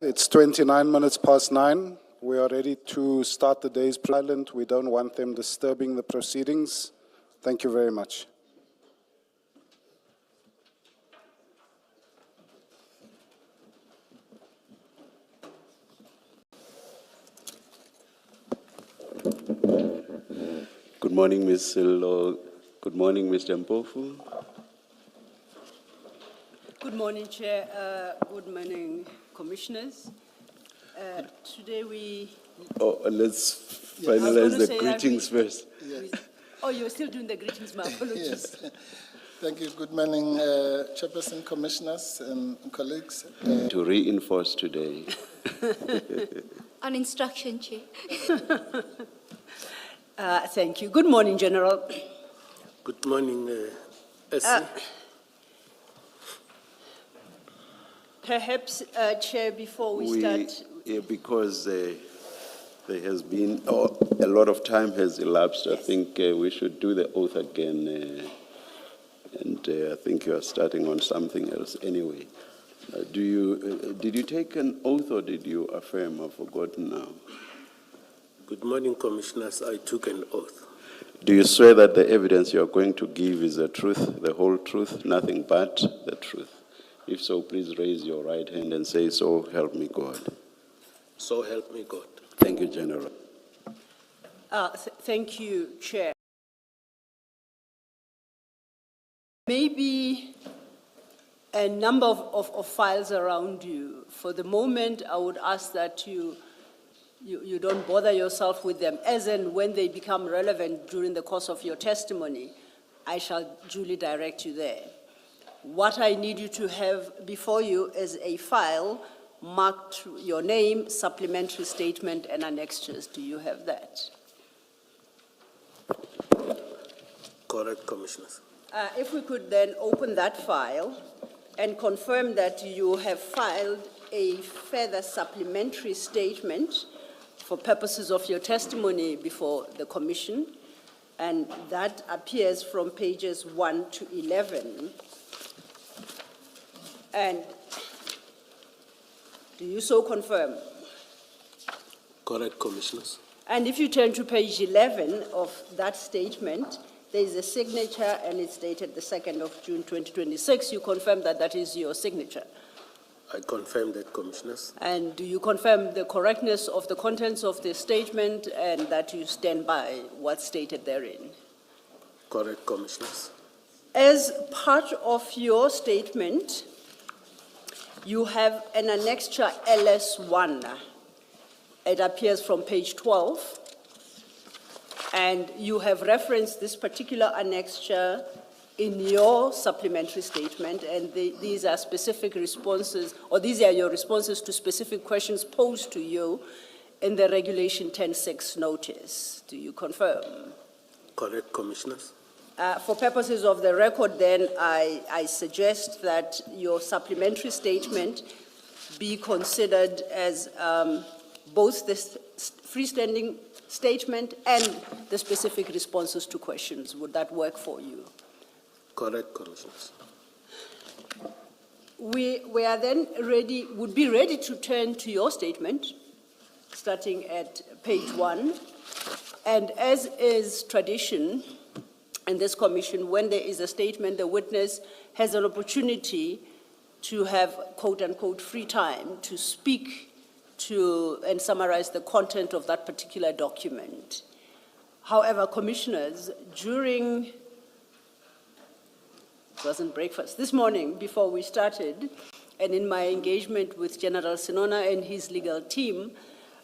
It's 29 minutes past 9. We are ready to start the day's silent. We don't want them disturbing the proceedings. Thank you very much. Good morning, Ms. Silo. Good morning, Mr. Mpofu. Good morning, Chair. Good morning, Commissioners. Today we... Oh, let's finalize the greetings first. Yes. Oh, you're still doing the greetings, my apologies. Yes. Thank you. Good morning, Chairperson, Commissioners, and colleagues. To reinforce today. On instruction, Chair. Thank you. Good morning, General. Good morning, SC. Perhaps, Chair, before we start... Yeah, because there has been, a lot of time has elapsed, yes. I think we should do the oath again. I think you are starting on something else anyway. Did you take an oath or did you affirm? I've forgotten now. Good morning, Commissioners. I took an oath. Do you swear that the evidence you are going to give is the truth, the whole truth, nothing but the truth? If so, please raise your right hand and say, "So help me God." So help me God. Thank you, General. Thank you, Chair. Maybe a number of files around you. For the moment, I would ask that you don't bother yourself with them, as and when they become relevant during the course of your testimony, I shall duly direct you there. What I need you to have before you is a file marked your name, supplementary statement, and annexures. Do you have that? Correct, Commissioners. If we could then open that file and confirm that you have filed a further supplementary statement for purposes of your testimony before the Commission, and that appears from pages 1 to 11. And do you so confirm? Correct, Commissioners. And if you turn to page 11 of that statement, there is a signature and it's dated the 2nd of June 2026. You confirm that that is your signature? I confirm that, Commissioners. And do you confirm the correctness of the contents of the statement and that you stand by what's stated therein? Correct, Commissioners. As part of your statement, you have an annexure LS1. It appears from page 12. And you have referenced this particular annexure in your supplementary statement, and these are specific responses, or these are your responses to specific questions posed to you in the Regulation 10.6 notice. Do you confirm? Correct, Commissioners. For purposes of the record, then, I suggest that your supplementary statement be considered as both the freestanding statement and the specific responses to questions. Would that work for you? Correct, Commissioners. We are then ready, would be ready to turn to your statement, starting at page 1. And as is tradition in this commission, when there is a statement, the witness has an opportunity to have, quote unquote, free time to speak to and summarize the content of that particular document. However, Commissioners, during, it wasn't breakfast, this morning before we started, and in my engagement with General Sinona and his legal team,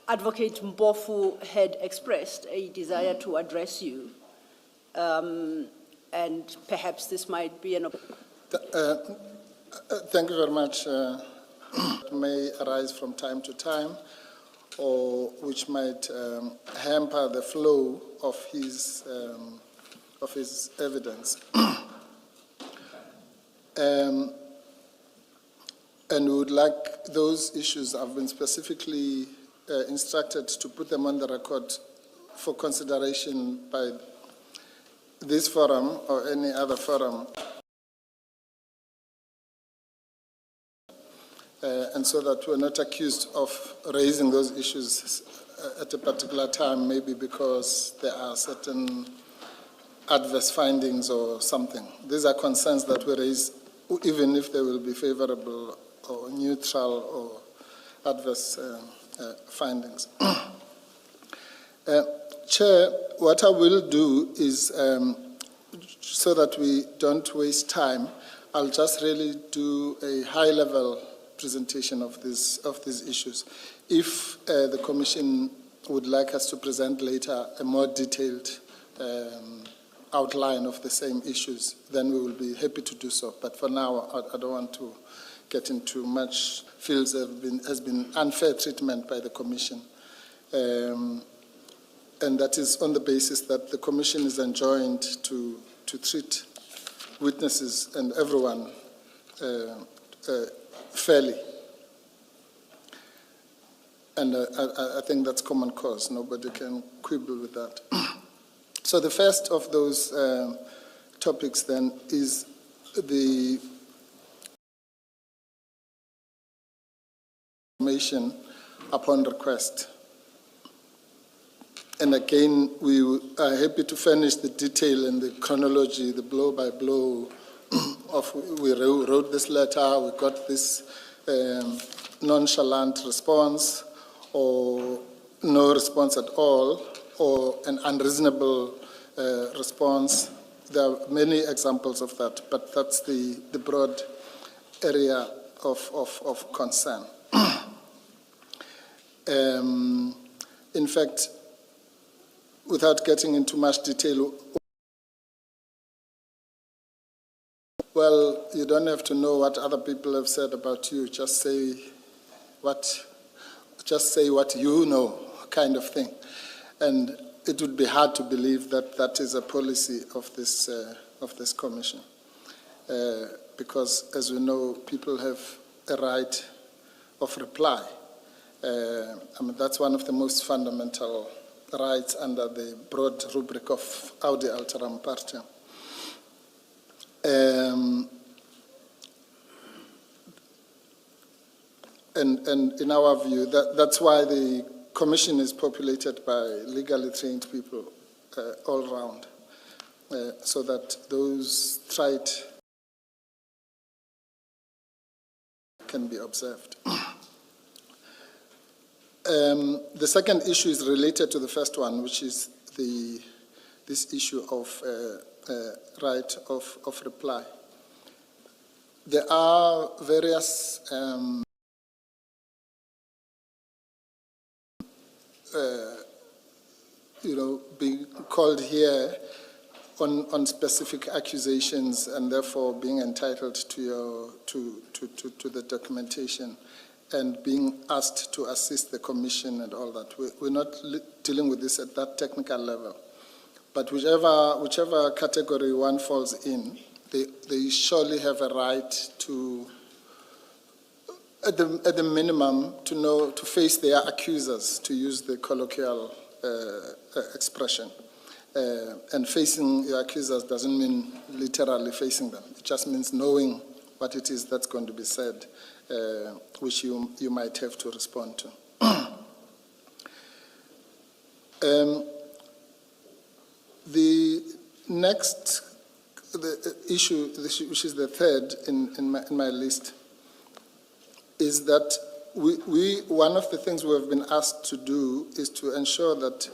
Advocate Mpofu had expressed a desire to address you. And perhaps this might be an opportunity. Thank you very much. May arise from time to time, or which might hamper the flow of his evidence. And we would like those issues have been specifically instructed to put them on the record for consideration by this forum or any other forum. and so that we're not accused of raising those issues at a particular time, maybe because there are certain adverse findings or something. These are concerns that we raise, even if they will be favorable or neutral or adverse findings. Chair, what I will do is, so that we don't waste time, I'll just really do a high-level presentation of these issues. If the Commission would like us to present later a more detailed outline of the same issues, then we will be happy to do so. But for now, I don't want to get into much. Feels has been unfair treatment by the Commission. And that is on the basis that the Commission is enjoined to treat witnesses and everyone fairly. And I think that's common cause. Nobody can quibble with that. So the first of those topics then is the information upon request. And again, we are happy to furnish the detail and the chronology, the blow by blow of we wrote this letter, we got this nonchalant response, or no response at all, or an unreasonable response. There are many examples of that, but that's the broad area of concern. In fact, without getting into much detail, well, you don't have to know what other people have said about you. Just say what you know, kind of thing. And it would be hard to believe that that is a policy of this commission, because, as we know, people have a right of reply. I mean, that's one of the most fundamental rights under the broad rubric of Audi Alteram Partem. And in our view, that's why the Commission is populated by legally trained people all around, so that those trite can be observed. The second issue is related to the first one, which is this issue of right of reply. There are various being called here on specific accusations and therefore being entitled to the documentation and being asked to assist the Commission and all that. We're not dealing with this at that technical level. But whichever category one falls in, they surely have a right to, at the minimum, to face their accusers, to use the colloquial expression. And facing your accusers doesn't mean literally facing them. It just means knowing what it is that's going to be said, which you might have to respond to. The next issue, which is the third in my list, is that one of the things we have been asked to do is to ensure that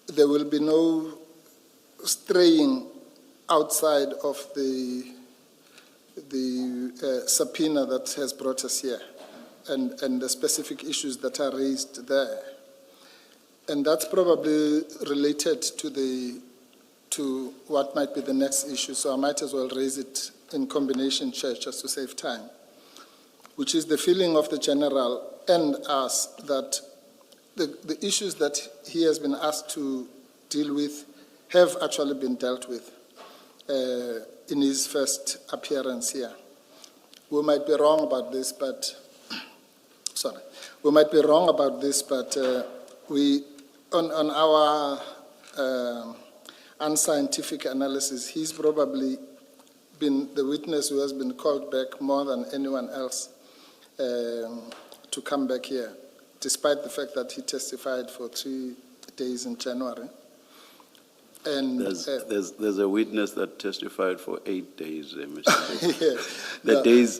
there will be no straying outside of the subpoena that has brought us here and the specific issues that are raised there. And that's probably related to what might be the next issue, so I might as well raise it in combination, Chair, just to save time, which is the feeling of the General and us that the issues that he has been asked to deal with have actually been dealt with in his first appearance here. We might be wrong about this, but on our unscientific analysis, he's probably been the witness who has been called back more than anyone else to come back here, despite the fact that he testified for 3 days in January. And There's a witness that testified for 8 days, Mr. yeah,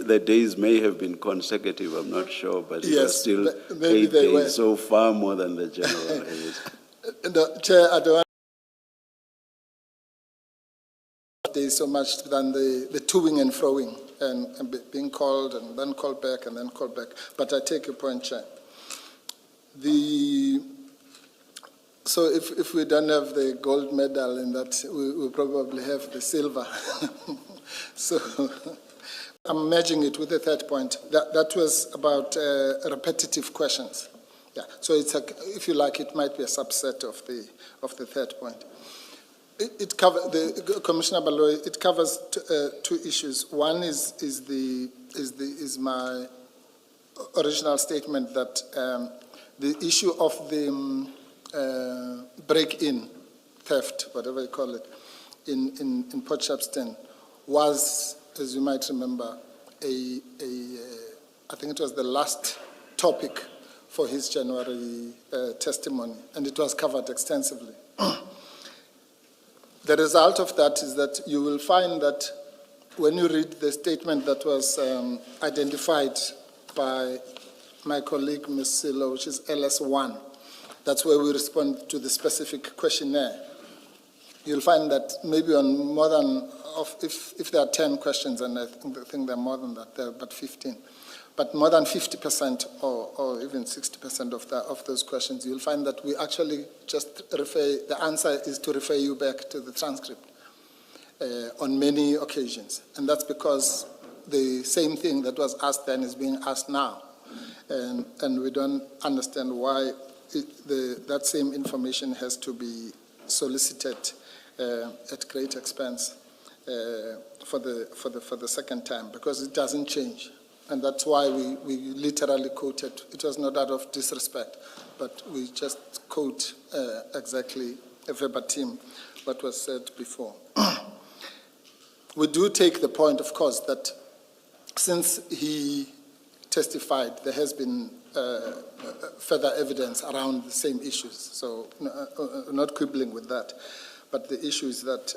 The days may have been consecutive, I'm not sure, but it was still maybe 8 they days, were. so far more than the general is. No, Chair, I don't want days so much than the toing and froing and being called and then called back and then called back. But I take your point, Chair. So if we don't have the gold medal in that, we probably have the silver. So I'm merging it with the third point. That was about repetitive questions. Yeah. So it's if you like, it might be a subset of the third point. It covers Commissioner Baloyi. It covers two issues. One is my original statement that the issue of the break-in, theft, whatever you call it, in Port Shepstone was, as you might remember, I think it was the last topic for his January testimony, and it was covered extensively. The result of that is that you will find that when you read the statement that was identified by my colleague, Ms. Silo, which is LS1, that's where we respond to the specific questionnaire. You'll find that maybe on more than, if there are 10 questions, and I think there are more than that, there are about 15, but more than 50% or even 60% of those questions, you'll find that we actually just the answer is to refer you back to the transcript on many occasions. And that's because the same thing that was asked then is being asked now. And we don't understand why that same information has to be solicited at great expense for the second time, because it doesn't change. And that's why we literally quoted. It was not out of disrespect, but we just quote exactly verbatim what was said before. We do take the point, of course, that since he testified, there has been further evidence around the same issues. So not quibbling with that. But the issue is that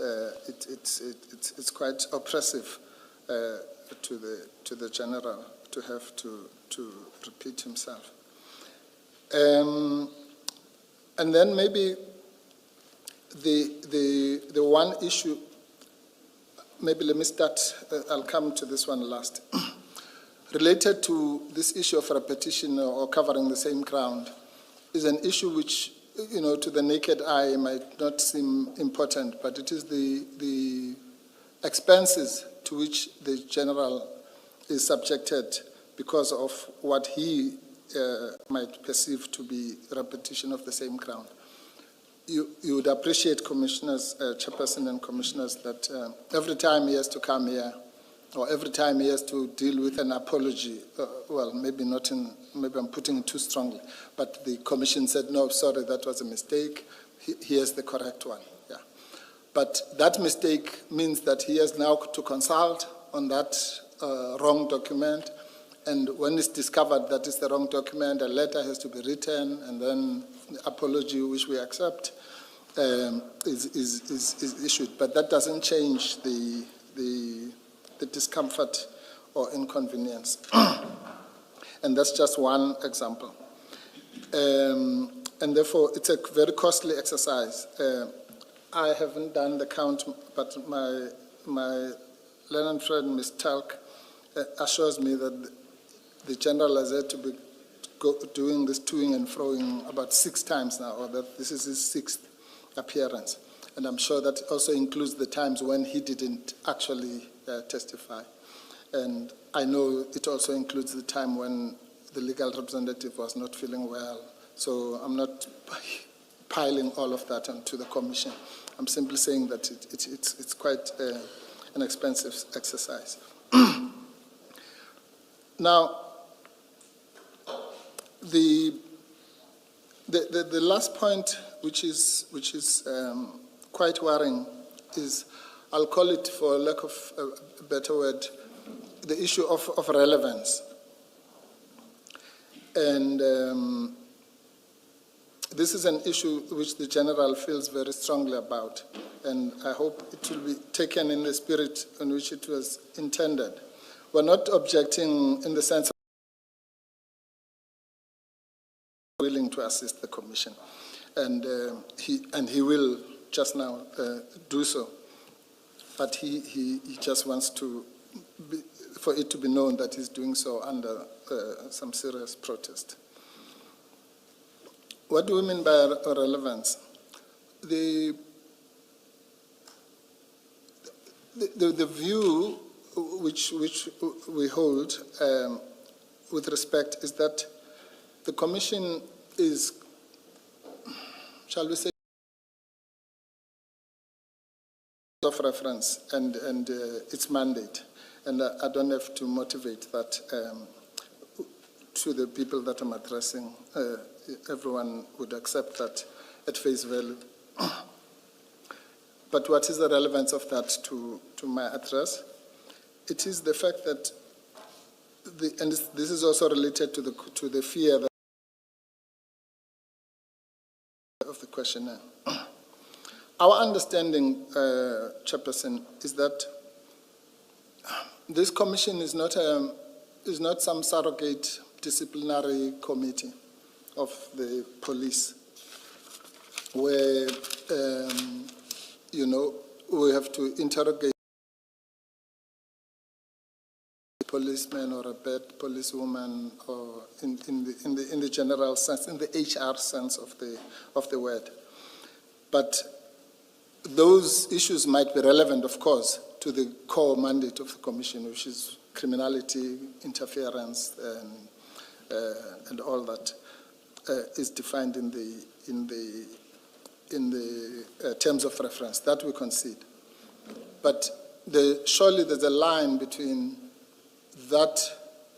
it's quite oppressive to the general to have to repeat himself. And then maybe the one issue, maybe let me start, I'll come to this one last. Related to this issue of repetition or covering the same ground is an issue which, to the naked eye might not seem important, but it is the expenses to which the general is subjected because of what he might perceive to be repetition of the same ground. You would appreciate, Commissioners, Chairperson and Commissioners, that every time he has to come here, or every time he has to deal with an apology, well, maybe I'm putting it too strongly, but the Commission said, no, sorry, that was a mistake. Here's the correct one. Yeah. But that mistake means that he has now to consult on that wrong document, and when it's discovered that it's the wrong document, a letter has to be written, and then the apology, which we accept, is issued. But that doesn't change the discomfort or inconvenience. And that's just one example. And therefore, it's a very costly exercise. I haven't done the count, but my learned friend, Ms. Talk, assures me that the general has had to be doing this toing and froing about 6 times now, or that this is his 6th appearance. And I'm sure that also includes the times when he didn't actually testify. And I know it also includes the time when the legal representative was not feeling well. So I'm not piling all of that onto the Commission. I'm simply saying that it's quite an expensive exercise. Now, the last point, which is quite worrying, is, I'll call it, for lack of a better word, the issue of relevance. And this is an issue which the General feels very strongly about, and I hope it will be taken in the spirit in which it was intended. We're not objecting in the sense of willing to assist the Commission, and he will just now do so. But he just wants for it to be known that he's doing so under some serious protest. What do we mean by relevance? The view which we hold with respect is that the Commission is, shall we say, of reference and its mandate. And I don't have to motivate that to the people that I'm addressing. Everyone would accept that at face value. But what is the relevance of that to my address? It is the fact that, and this is also related to the fear that of the questionnaire. Our understanding, Chairperson, is that this commission is not some surrogate disciplinary committee of the police, where we have to interrogate a policeman or a bad policewoman, or in the general sense, in the HR sense of the word. But those issues might be relevant, of course, to the core mandate of the Commission, which is criminality, interference, and all that is defined in the terms of reference. That we concede. But surely there's a line between that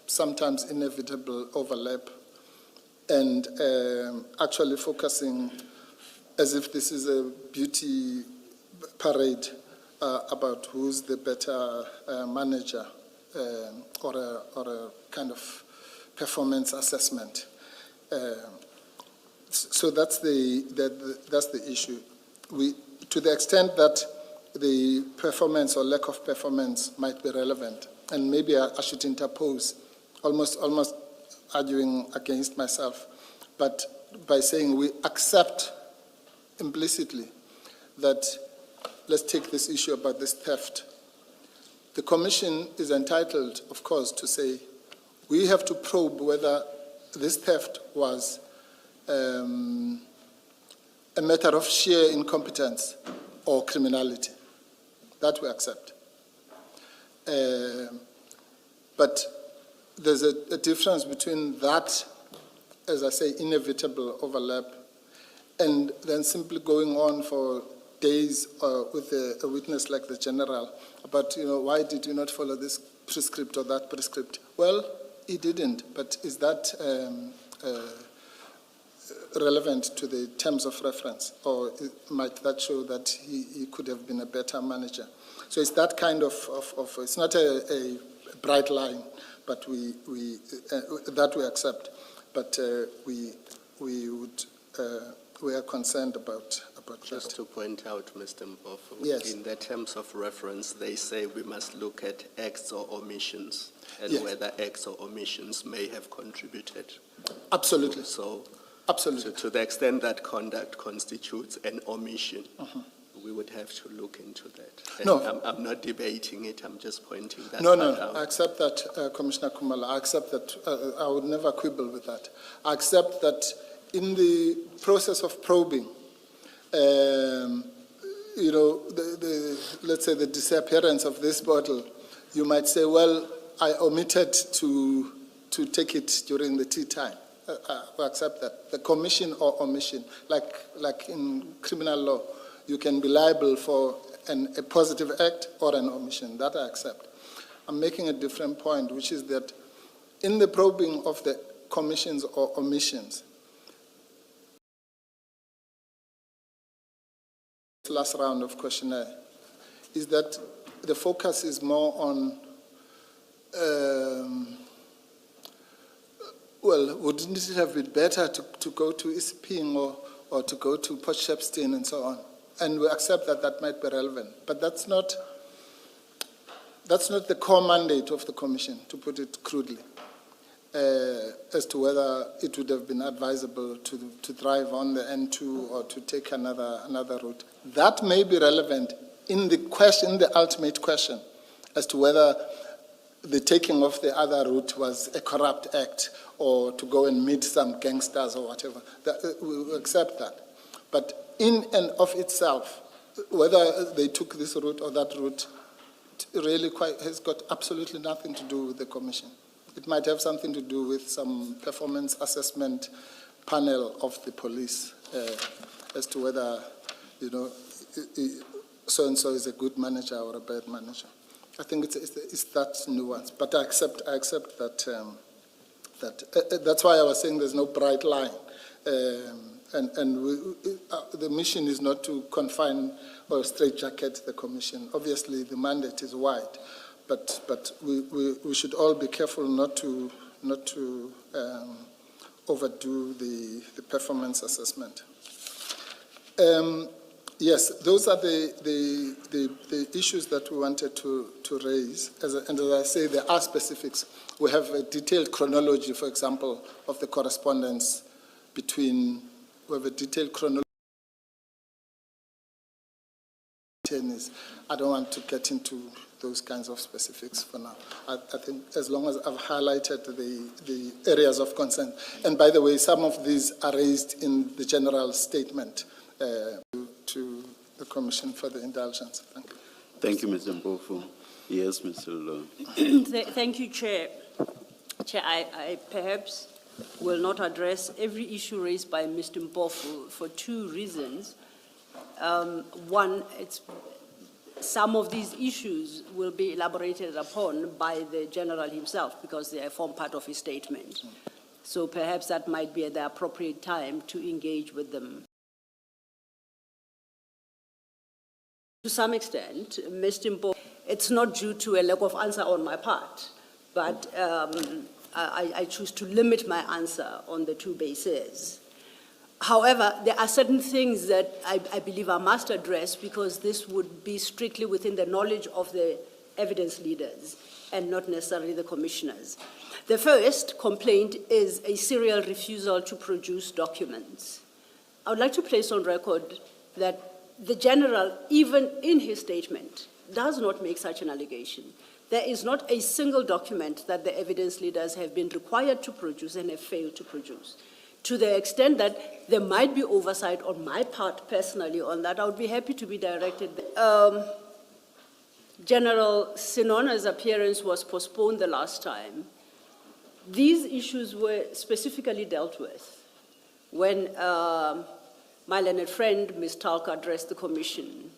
sometimes inevitable overlap and actually focusing as if this is a beauty parade about who's the better manager or a kind of performance assessment. So that's the issue. To the extent that the performance or lack of performance might be relevant, and maybe I should interpose, almost arguing against myself, but by saying we accept implicitly that, let's take this issue about this theft. The Commission is entitled, of course, to say we have to probe whether this theft was a matter of sheer incompetence or criminality. That we accept. But there's a difference between that, as I say, inevitable overlap, and then simply going on for days with a witness like the General about, why did you not follow this prescript or that prescript? Well, he didn't, but is that relevant to the terms of reference, or might that show that he could have been a better manager? So it's that kind of it's not a bright line, but that we accept, but we are concerned about Just to point out, Mr. Mpofu, yes. In the terms of reference, they say we must look at acts or omissions, and yes. whether acts or omissions may have contributed. Absolutely. So, absolutely. to the extent that conduct constitutes an omission, we would have to look into that. And No. I'm not debating it, I'm just pointing that No, out. I accept that, Commissioner Kumala. I accept that. I would never quibble with that. I accept that in the process of probing, let's say the disappearance of this bottle, you might say, well, I omitted to take it during the tea time. I accept that. The commission or omission, like in criminal law, you can be liable for a positive act or an omission. That I accept. I'm making a different point, which is that in the probing of the commissions or omissions, last round of questionnaire, is that the focus is more on Well, wouldn't it have been better to go to Isping or to go to Port Shepstone and so on? And we accept that that might be relevant. But that's not the core mandate of the Commission, to put it crudely, as to whether it would have been advisable to drive on the N2 or to take another route. That may be relevant in the ultimate question, as to whether the taking of the other route was a corrupt act or to go and meet some gangsters or whatever. We will accept that. But in and of itself, whether they took this route or that route, really has got absolutely nothing to do with the Commission. It might have something to do with some performance assessment panel of the police as to whether, so-and-so is a good manager or a bad manager. I think it's that nuance, but I accept that. That's why I was saying there's no bright line, the mission is not to confine or straitjacket the Commission. Obviously, the mandate is wide, but we should all be careful not to overdo the performance assessment. Yes, those are the issues that we wanted to raise. And as I say, there are specifics. We have a detailed chronology, for example, of the correspondence between, we have a detailed chronology. I don't want to get into those kinds of specifics for now. I think as long as I've highlighted the areas of concern. And by the way, some of these are raised in the general statement to the Commission for the indulgence. Thank you. Thank you, Mr. Mpofu. Yes, Mr. Lo. Thank you, Chair. Chair, I perhaps will not address every issue raised by Mr. Mpofu for two reasons. One, some of these issues will be elaborated upon by the General himself because they form part of his statement. So perhaps that might be at the appropriate time to engage with them. To some extent, Mr. Mpofu, it's not due to a lack of answer on my part, but I choose to limit my answer on the two bases. However, there are certain things that I believe I must address because this would be strictly within the knowledge of the evidence leaders and not necessarily the commissioners. The first complaint is a serial refusal to produce documents. I would like to place on record that the General, even in his statement, does not make such an allegation. There is not a single document that the evidence leaders have been required to produce and have failed to produce. To the extent that there might be oversight on my part personally on that, I would be happy to be directed. General Sinona's appearance was postponed the last time. These issues were specifically dealt with when my learned friend, Ms. Talca, addressed the Commission.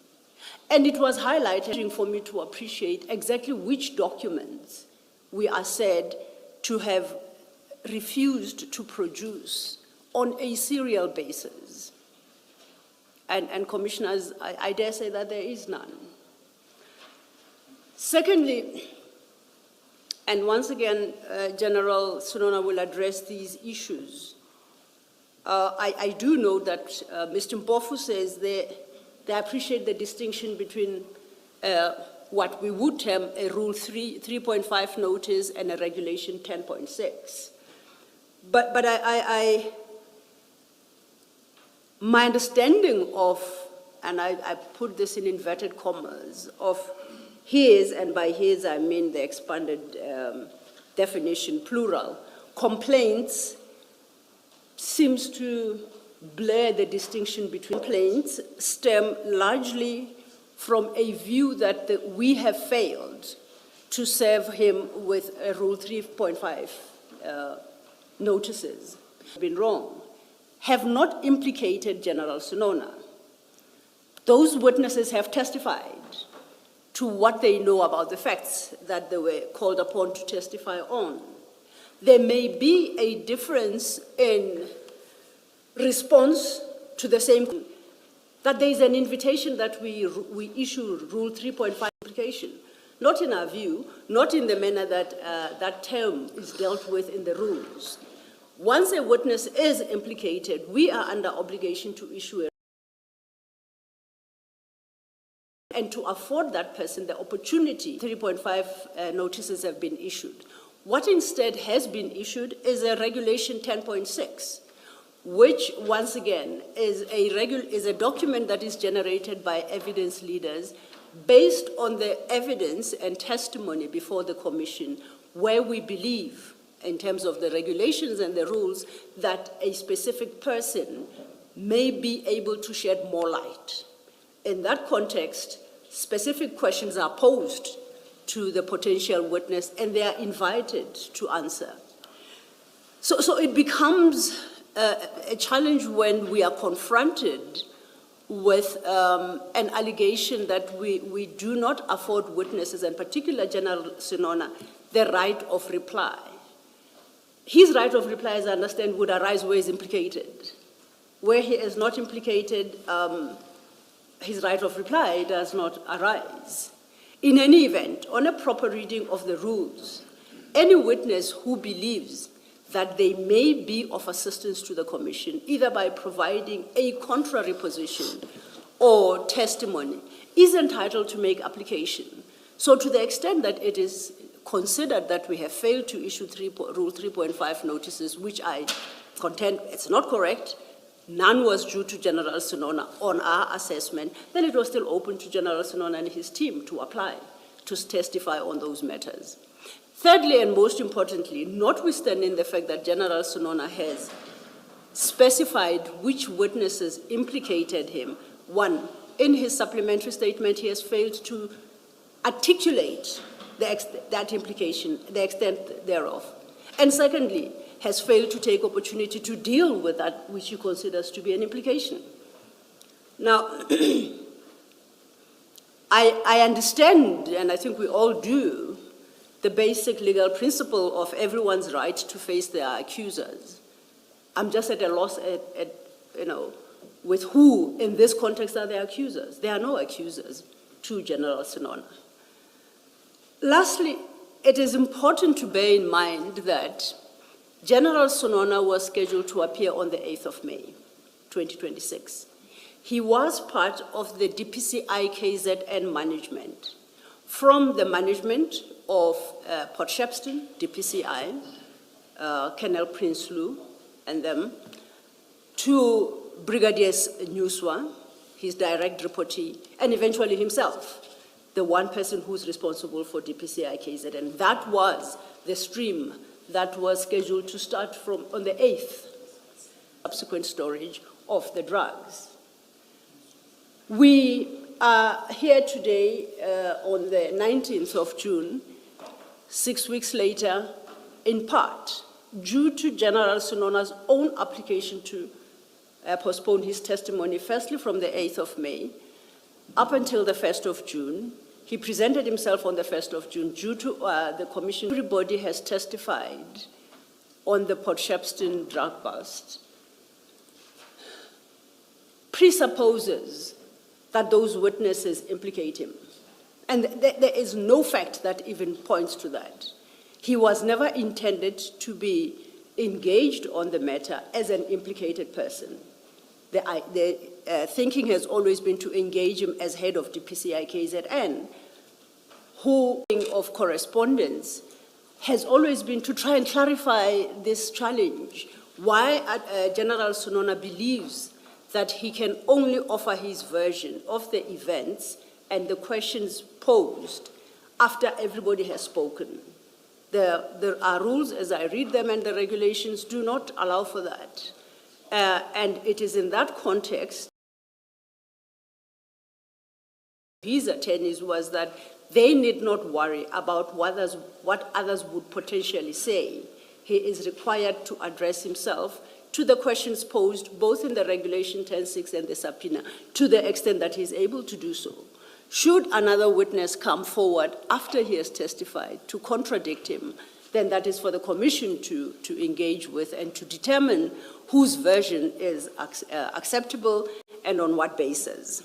And it was highlighted for me to appreciate exactly which documents we are said to have refused to produce on a serial basis. And commissioners, I dare say that there is none. Secondly, and once again, General Sinona will address these issues. I do know that Mr. Mpofu says they appreciate the distinction between what we would term a Rule 3.5 notice and a Regulation 10.6. But my understanding of, and I put this in inverted commas, of his, and by his I mean the expanded definition, plural, complaints seems to blur the distinction between complaints stem largely from a view that we have failed to serve him with a Rule 3.5 notices. Been wrong, have not implicated General Sinona. Those witnesses have testified to what they know about the facts that they were called upon to testify on. There may be a difference in response to the same, that there is an invitation that we issue Rule 3.5 application, not in our view, not in the manner that that term is dealt with in the rules. Once a witness is implicated, we are under obligation to issue and to afford that person the opportunity. 3.5 notices have been issued. What instead has been issued is a regulation 10.6, which once again is a document that is generated by evidence leaders based on the evidence and testimony before the commission, where we believe, in terms of the regulations and the rules, that a specific person may be able to shed more light. In that context, specific questions are posed to the potential witness, and they are invited to answer. So it becomes a challenge when we are confronted with an allegation that we do not afford witnesses, and particularly General Sinona, the right of reply. His right of reply, as I understand, would arise where he is implicated. Where he is not implicated, his right of reply does not arise. In any event, on a proper reading of the rules, any witness who believes that they may be of assistance to the commission, either by providing a contrary position or testimony, is entitled to make application. So to the extent that it is considered that we have failed to issue Rule 3.5 notices, which I contend it's not correct, none was due to General Sinona on our assessment, then it was still open to General Sinona and his team to apply, to testify on those matters. Thirdly, and most importantly, notwithstanding the fact that General Sinona has specified which witnesses implicated him, one, in his supplementary statement, he has failed to articulate that implication, the extent thereof. And secondly, has failed to take opportunity to deal with that which he considers to be an implication. Now, I understand, and I think we all do, the basic legal principle of everyone's right to face their accusers. I'm just at a loss with who in this context are the accusers. There are no accusers to General Sinona. Lastly, it is important to bear in mind that General Sinona was scheduled to appear on the 8th of May, 2026. He was part of the DPCI KZN management. From the management of Port Shepstone, DPCI, Colonel Prinsloo and them, to Brigadier Newswa, his direct reportee, and eventually himself, the one person who's responsible for DPCI KZN. That was the stream that was scheduled to start from on the 8th, subsequent storage of the drugs. We are here today on the 19th of June, 6 weeks later, in part, due to General Sinona's own application to postpone his testimony, firstly from the 8th of May, up until the 1st of June. He presented himself on the 1st of June due to the commission. Everybody has testified on the Port Shepstone drug bust, presupposes that those witnesses implicate him. And there is no fact that even points to that. He was never intended to be engaged on the matter as an implicated person. The thinking has always been to engage him as head of DPCI KZN, who, of correspondence, has always been to try and clarify this challenge. Why General Sinona believes that he can only offer his version of the events and the questions posed after everybody has spoken. There are rules, as I read them, and the regulations do not allow for that. And it is in that context, his attorneys was that they need not worry about what others would potentially say. He is required to address himself to the questions posed both in the Regulation 10.6 and the subpoena, to the extent that he is able to do so. Should another witness come forward after he has testified to contradict him, then that is for the commission to engage with and to determine whose version is acceptable and on what basis.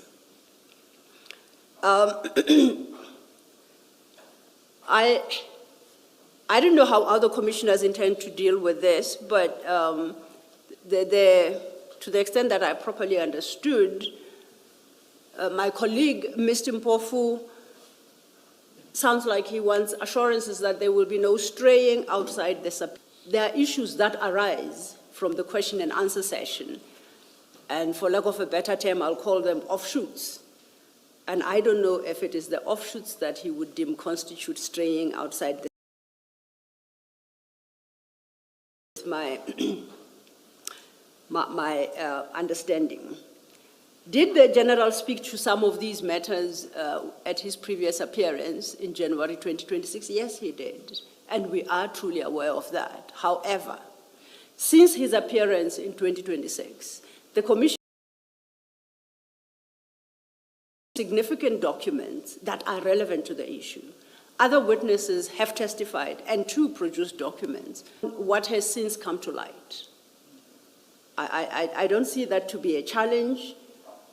I don't know how other commissioners intend to deal with this, but to the extent that I properly understood, my colleague, Mr. Mpofu, sounds like he wants assurances that there will be no straying outside the sub. There are issues that arise from the question and answer session, and for lack of a better term, I'll call them offshoots. And I don't know if it is the offshoots that he would deem constitute straying outside the my understanding. Did the General speak to some of these matters at his previous appearance in January 2026? Yes, he did, and we are truly aware of that. However, since his appearance in 2026, the Commission significant documents that are relevant to the issue. Other witnesses have testified and too produced documents. What has since come to light? I don't see that to be a challenge,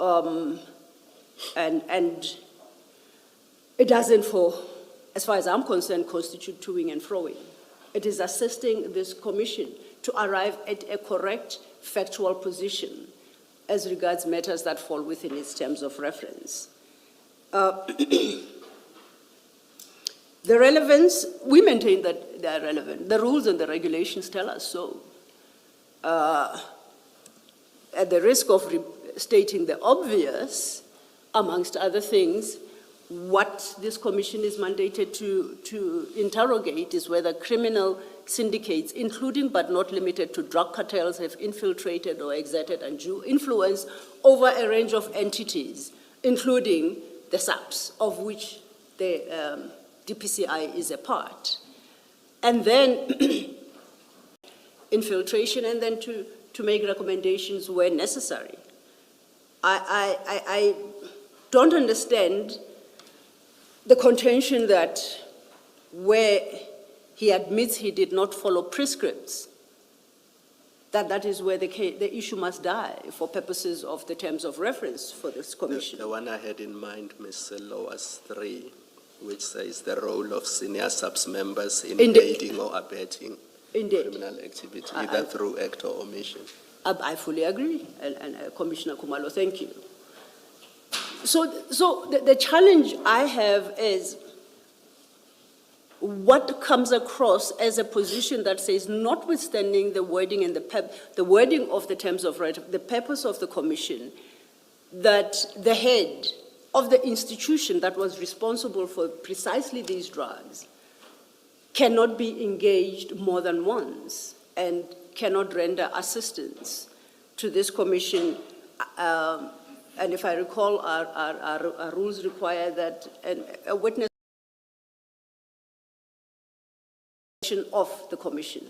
and it doesn't, as far as I'm concerned, constitute toing and froing. It is assisting this commission to arrive at a correct factual position as regards matters that fall within its terms of reference. The relevance, we maintain that they are relevant. The rules and the regulations tell us so. At the risk of stating the obvious, amongst other things, what this commission is mandated to interrogate is whether criminal syndicates, including but not limited to drug cartels, have infiltrated or exerted undue influence over a range of entities, including the SAPs, of which the DPCI is a part. And then infiltration, and then to make recommendations where necessary. I don't understand the contention that where he admits he did not follow prescripts, that is where the issue must die for purposes of the terms of reference for this commission. The one I had in mind, Ms. Loas 3, which says the role of senior SAPS members in aiding or abetting criminal activity, either through act or omission. I fully agree, and Commissioner Khumalo, thank you. So the challenge I have is what comes across as a position that says, notwithstanding the wording and the wording of the terms of right, the purpose of the commission, that the head of the institution that was responsible for precisely these drugs cannot be engaged more than once and cannot render assistance to this commission. And if I recall, our rules require that a witness of the commission.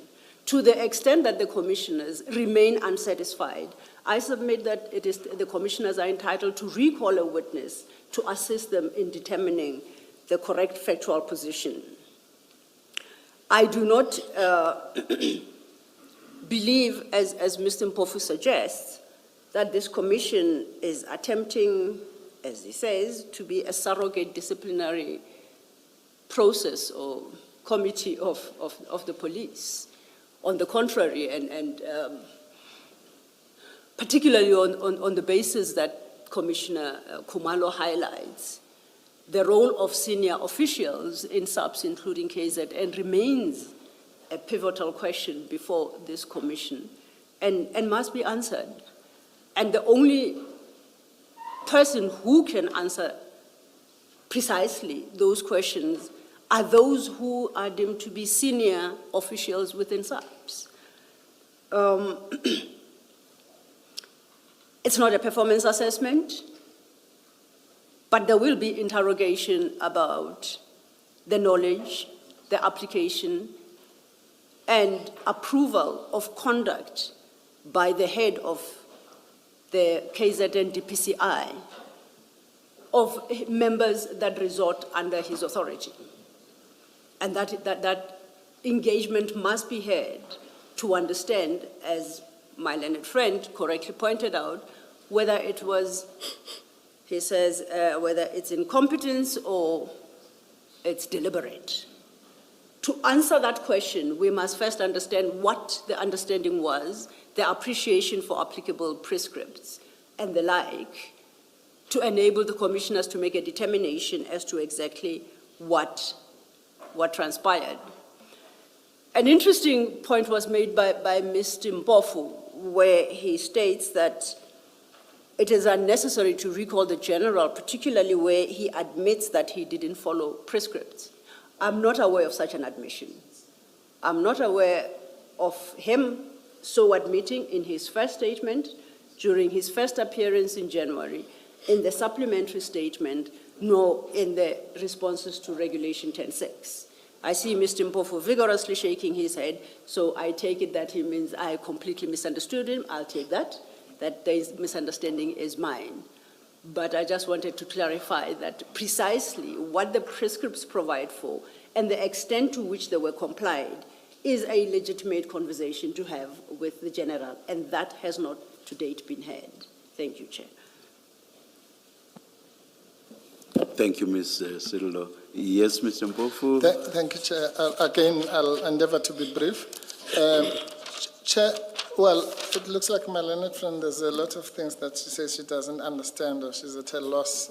To the extent that the commissioners remain unsatisfied, I submit that it is the commissioners are entitled to recall a witness to assist them in determining the correct factual position. I do not believe, as Mr. Mpofu suggests, that this commission is attempting, as he says, to be a surrogate disciplinary process or committee of the police. On the contrary, and particularly on the basis that Commissioner Khumalo highlights, the role of senior officials in SAPS, including KZN, remains a pivotal question before this commission and must be answered. And the only person who can answer precisely those questions are those who are deemed to be senior officials within SAPS. It's not a performance assessment, but there will be interrogation about the knowledge, the application, and approval of conduct by the head of the KZN DPCI of members that resort under his authority. And that engagement must be had to understand, as my learned friend correctly pointed out, whether it was, he says, whether it's incompetence or it's deliberate. To answer that question, we must first understand what the understanding was, the appreciation for applicable prescripts and the like, to enable the commissioners to make a determination as to exactly what transpired. An interesting point was made by Mr. Mpofu, where he states that it is unnecessary to recall the general, particularly where he admits that he didn't follow prescripts. I'm not aware of such an admission. I'm not aware of him so admitting in his first statement, during his first appearance in January, in the supplementary statement, nor in the responses to Regulation 10.6. I see Mr. Mpofu vigorously shaking his head, so I take it that he means I completely misunderstood him. I'll take that the misunderstanding is mine. But I just wanted to clarify that precisely what the prescripts provide for and the extent to which they were complied is a legitimate conversation to have with the general, and that has not to date been had. Thank you, Chair. Thank you, Ms. Sidlo. Yes, Mr. Mpofu. Thank you, Chair. Again, I'll endeavor to be brief. Chair, well, it looks like my learned friend, there's a lot of things that she says she doesn't understand, or she's at a loss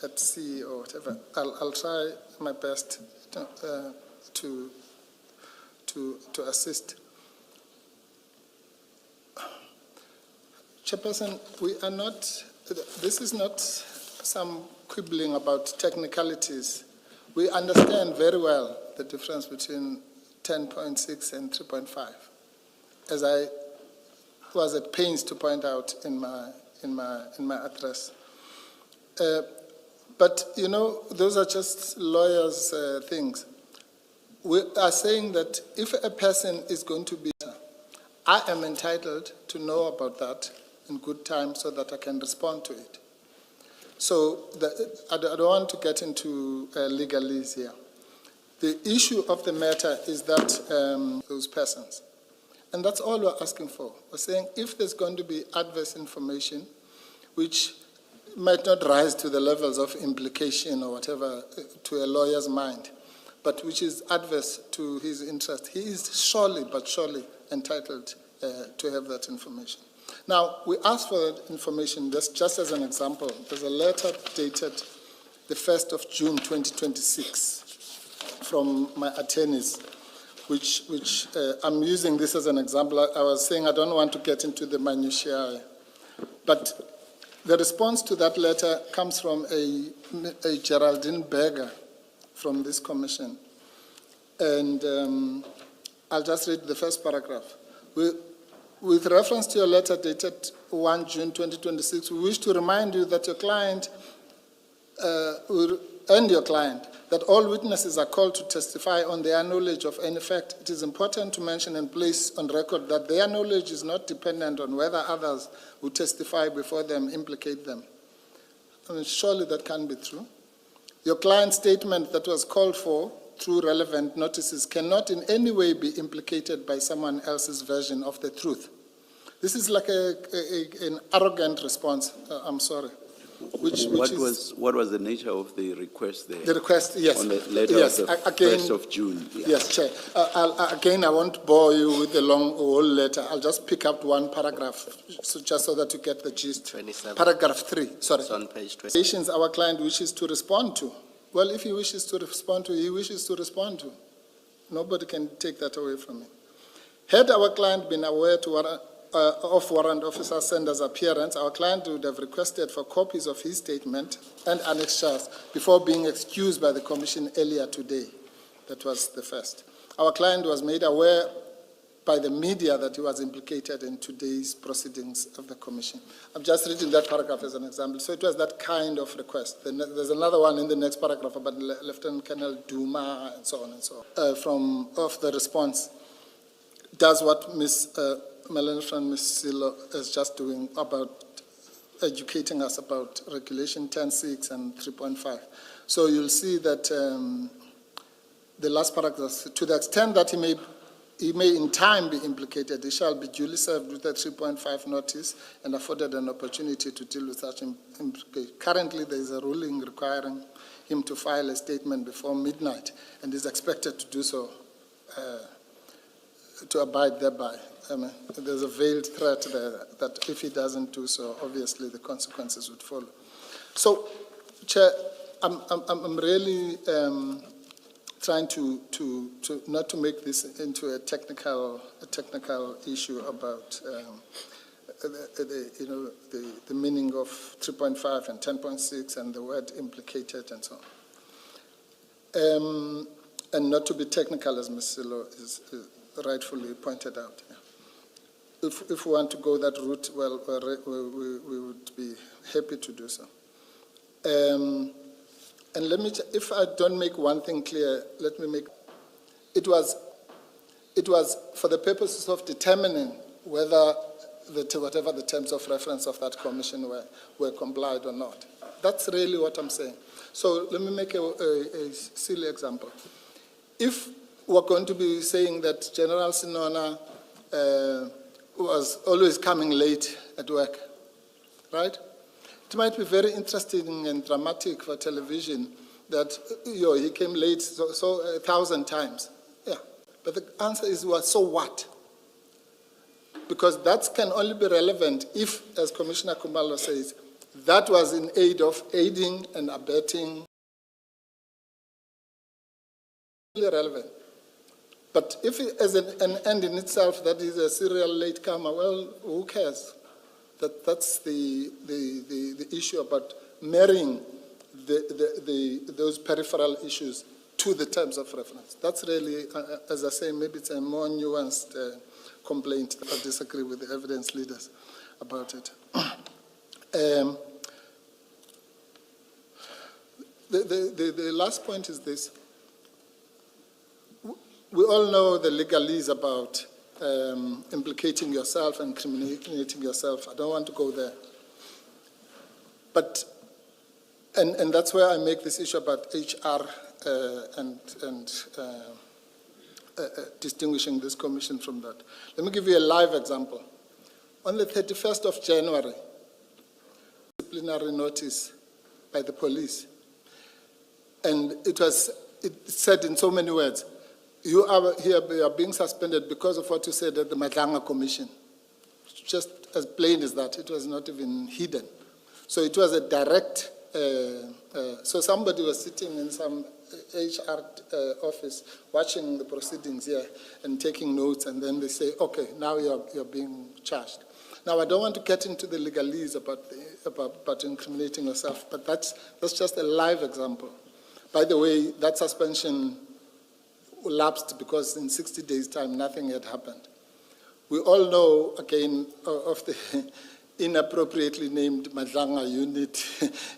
at sea or whatever. I'll try my best to assist. Chairperson, we are not, this is not some quibbling about technicalities. We understand very well the difference between 10.6 and 3.5, as I was at pains to point out in my address. But you know, those are just lawyers' things. We are saying that if a person is going to be, I am entitled to know about that in good time so that I can respond to it. So I don't want to get into legalese here. The issue of the matter is that those persons. And that's all we're asking for. We're saying if there's going to be adverse information, which might not rise to the levels of implication or whatever to a lawyer's mind, but which is adverse to his interest, he is surely, but surely entitled to have that information. Now, we asked for that information just as an example. There's a letter dated the 1st of June 2026 from my attorneys, which I'm using this as an example. I was saying I don't want to get into the minutiae, but the response to that letter comes from a Geraldine Berger from this commission. And I'll just read the first paragraph. With reference to your letter dated 1 June 2026, we wish to remind you that your client and your client that all witnesses are called to testify on their knowledge of any fact. It is important to mention and place on record that their knowledge is not dependent on whether others who testify before them implicate them. I mean, surely that can't be true. Your client's statement that was called for through relevant notices cannot in any way be implicated by someone else's version of the truth. This is like an arrogant response, I'm sorry. What was the nature of the request there? The request, yes. On the letter yes, of the again, 1st of June. Yeah. Yes, Chair. Again, I won't bore you with the long whole letter. I'll just pick up one paragraph, just so that you get the gist. 27. Paragraph 3, sorry. It's on page 20. Our client wishes to respond to. Well, if he wishes to respond to, he wishes to respond to. Nobody can take that away from me. Had our client been aware of warrant officer Sender's appearance, our client would have requested for copies of his statement and annexures before being excused by the commission earlier today. That was the first. Our client was made aware by the media that he was implicated in today's proceedings of the commission. I'm just reading that paragraph as an example. So it was that kind of request. Then there's another one in the next paragraph about Lieutenant Colonel Duma and so on and so on. Of the response, does what my learned friend Ms. Silo is just doing about educating us about Regulation 10.6 and 3.5. So you'll see that the last paragraph, to the extent that he may in time be implicated. He shall be duly served with a 3.5 notice and afforded an opportunity to deal with such implication. Currently, there is a ruling requiring him to file a statement before midnight, and is expected to do so, to abide thereby. I mean, there's a veiled threat there that if he doesn't do so, obviously the consequences would follow. So, Chair, I'm really trying to not to make this into a technical issue about the meaning of 3.5 and 10.6 and the word implicated and so on, and not to be technical, as Ms. Silo is rightfully pointed out. Yeah. If we want to go that route, well, we would be happy to do so. And let me, if I don't make one thing clear, let me make, it was for the purposes of determining whether whatever the terms of reference of that commission were complied or not. That's really what I'm saying. So let me make a silly example. If we're going to be saying that General Sinona was always coming late at work, right? It might be very interesting and dramatic for television that he came late so 1,000 times. Yeah, but the answer is, well, so what? Because that can only be relevant if, as Commissioner Kumalo says, that was in aid of aiding and abetting. Relevant. But if as an end in itself that is a serial latecomer, well, who cares? That's the issue about marrying those peripheral issues to the terms of reference. That's really, as I say, maybe it's a more nuanced complaint. I disagree with the evidence leaders about it. The last point is this. We all know the legalese about implicating yourself and incriminating yourself. I don't want to go there. But, and that's where I make this issue about HR and distinguishing this commission from that. Let me give you a live example. On the 31st of January, disciplinary notice by the police. And it said in so many words, you are being suspended because of what you said at the MADLANGA Commission. Just as plain as that. It was not even hidden. So it was a direct, so somebody was sitting in some HR office watching the proceedings here and taking notes, and then they say, okay, now you're being charged. Now, I don't want to get into the legalese about incriminating yourself, but that's just a live example. By the way, that suspension lapsed because in 60 days' time, nothing had happened. We all know, again, of the inappropriately named MADLANGA unit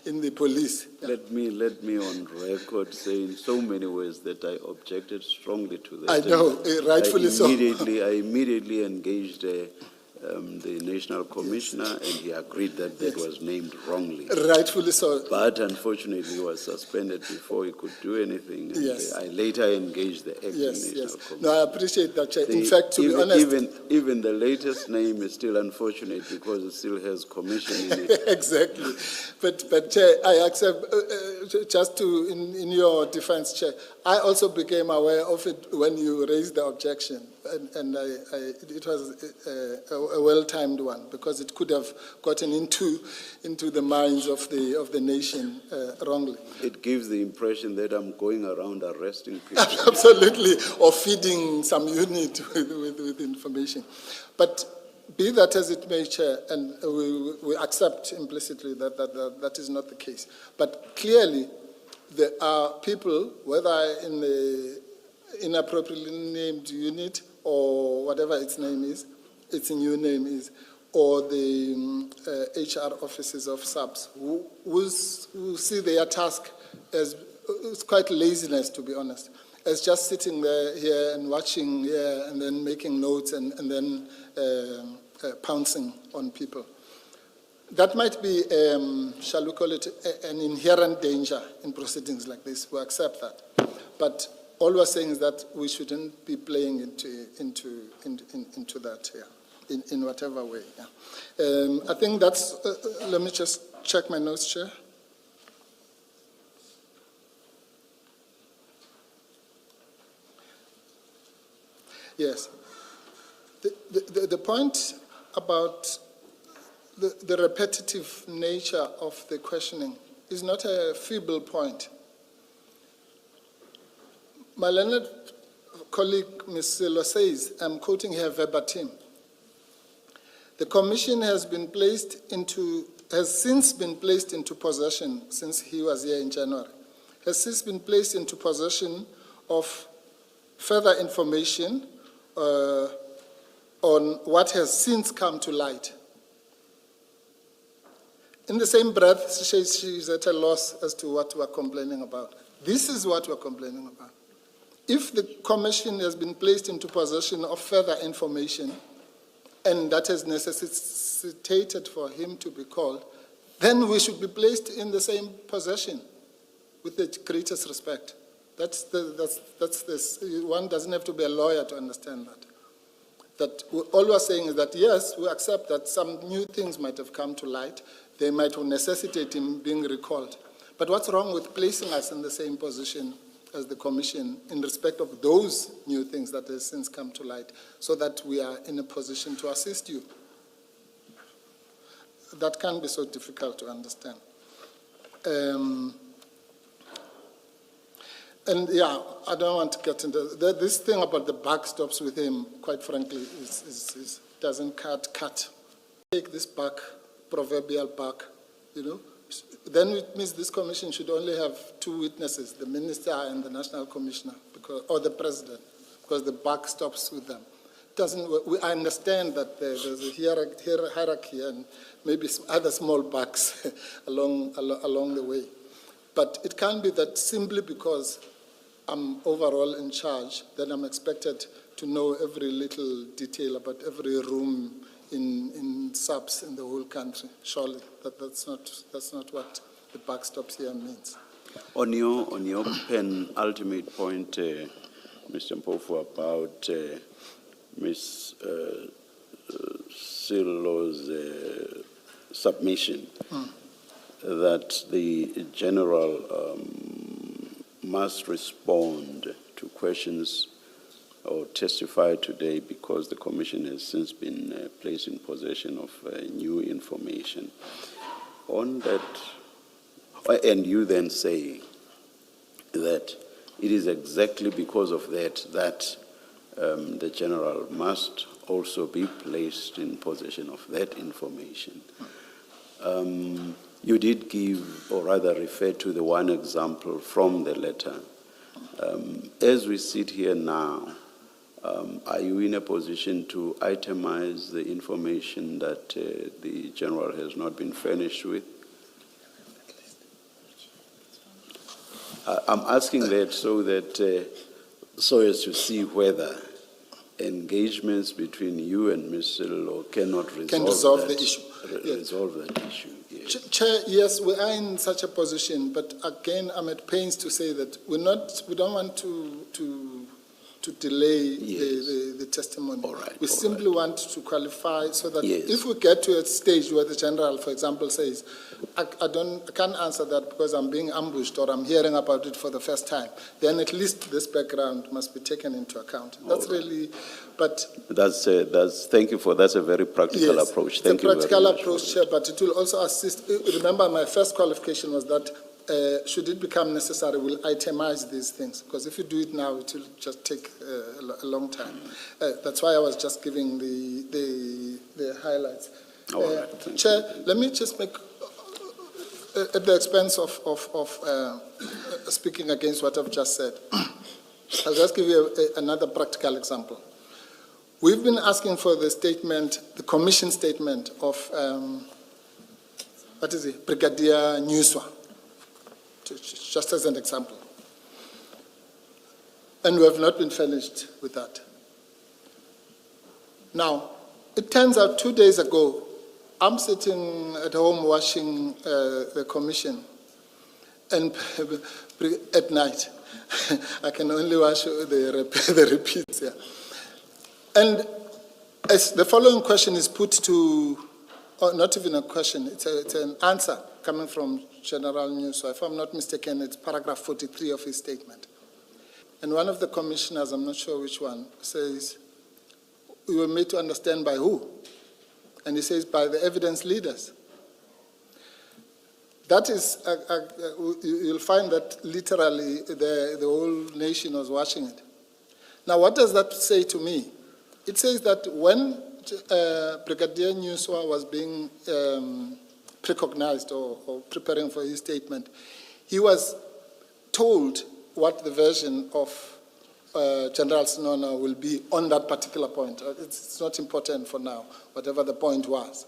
in the police. Yeah. Let me on record say in so many ways that I objected strongly to that. I know, rightfully so. I immediately engaged the National Commissioner, and he agreed that that was named wrongly. Rightfully so. But unfortunately, he was suspended before he could do anything. And yes. I later engaged the acting National Commissioner. No, I appreciate that, Chair. In fact, to be honest... Even the latest name is still unfortunate because it still has commission in it. Exactly. But Chair, I accept, just to, in your defense, Chair, I also became aware of it when you raised the objection. And it was a well-timed one because it could have gotten into the minds of the nation wrongly. It gives the impression that I'm going around arresting people. Absolutely, or feeding some unit with information. But be that as it may, Chair, and we accept implicitly that is not the case. But clearly, there are people, whether in the inappropriately named unit or whatever its name is, its new name is, or the HR offices of SAPS, who see their task as it's quite laziness, to be honest, as just sitting there here and watching here and then making notes and then pouncing on people. That might be, shall we call it, an inherent danger in proceedings like this. We accept that. But all we're saying is that we shouldn't be playing into that here, in whatever way. Yeah. I think that's, let me just check my notes, Chair. Yes. The point about the repetitive nature of the questioning is not a feeble point. My learned colleague, Ms. Silo, says, I'm quoting her verbatim, the commission has since been placed into possession, since he was here in January, has since been placed into possession of further information on what has since come to light. In the same breath, she's at a loss as to what we're complaining about. This is what we're complaining about. If the commission has been placed into possession of further information, and that has necessitated for him to be called, then we should be placed in the same possession with the greatest respect. That's this. One doesn't have to be a lawyer to understand that. That all we're saying is that, yes, we accept that some new things might have come to light. They might necessitate him being recalled. But what's wrong with placing us in the same position as the commission in respect of those new things that have since come to light, so that we are in a position to assist you? That can be so difficult to understand. And yeah, I don't want to get into this thing about the backstops with him, quite frankly, doesn't cut. Take this back, proverbial back, then it means this commission should only have two witnesses, the minister and the national commissioner, or the president, because the buck stops with them. I understand that there's a hierarchy and maybe other small bucks along the way. But it can't be that simply because I'm overall in charge, then I'm expected to know every little detail about every room in subs in the whole country. Surely, that's not what the backstops here means. On your penultimate point, Mr. Mpofu, about Ms. Silo's submission that the general must respond to questions or testify today because the commission has since been placed in possession of new information. On that, and you then say that it is exactly because of that the general must also be placed in possession of that information. You did give, or rather refer to the one example from the letter. As we sit here now, are you in a position to itemize the information that the general has not been furnished with? I'm asking that so as to see whether engagements between you and Ms. Silo cannot resolve the issue. Resolve that issue. Yes. Chair, yes, we are in such a position, but again, I'm at pains to say that we don't want to delay the testimony. All right, we simply want to qualify so that yes. If we get to a stage where the general, for example, says, I can't answer that because I'm being ambushed or I'm hearing about it for the first time, then at least this background must be taken into account. That's right. Really, but thank you for that's a very practical approach. Thank you. It's a practical approach, Chair, but it will also assist. Remember, my first qualification was that should it become necessary, we'll itemize these things, because if you do it now, it will just take a long time. That's why I was just giving the highlights. Right, Chair, let me just make, at the expense of speaking against what I've just said, I'll just give you another practical example. We've been asking for the statement, the commission statement of, Brigadier Newswa, just as an example. And we have not been finished with that. Now, it turns out 2 days ago, I'm sitting at home watching the commission, and at night. I can only watch the repeats here. And as the following question is put to, or not even a question, it's an answer coming from General News. So if I'm not mistaken, it's paragraph 43 of his statement. And one of the commissioners, I'm not sure which one, says, we were made to understand by who? And he says, by the evidence leaders. That is, you'll find that literally the whole nation was watching it. Now, what does that say to me? It says that when Brigadier Nyuswa was being recognized or preparing for his statement, he was told what the version of General Sinona will be on that particular point. It's not important for now, whatever the point was.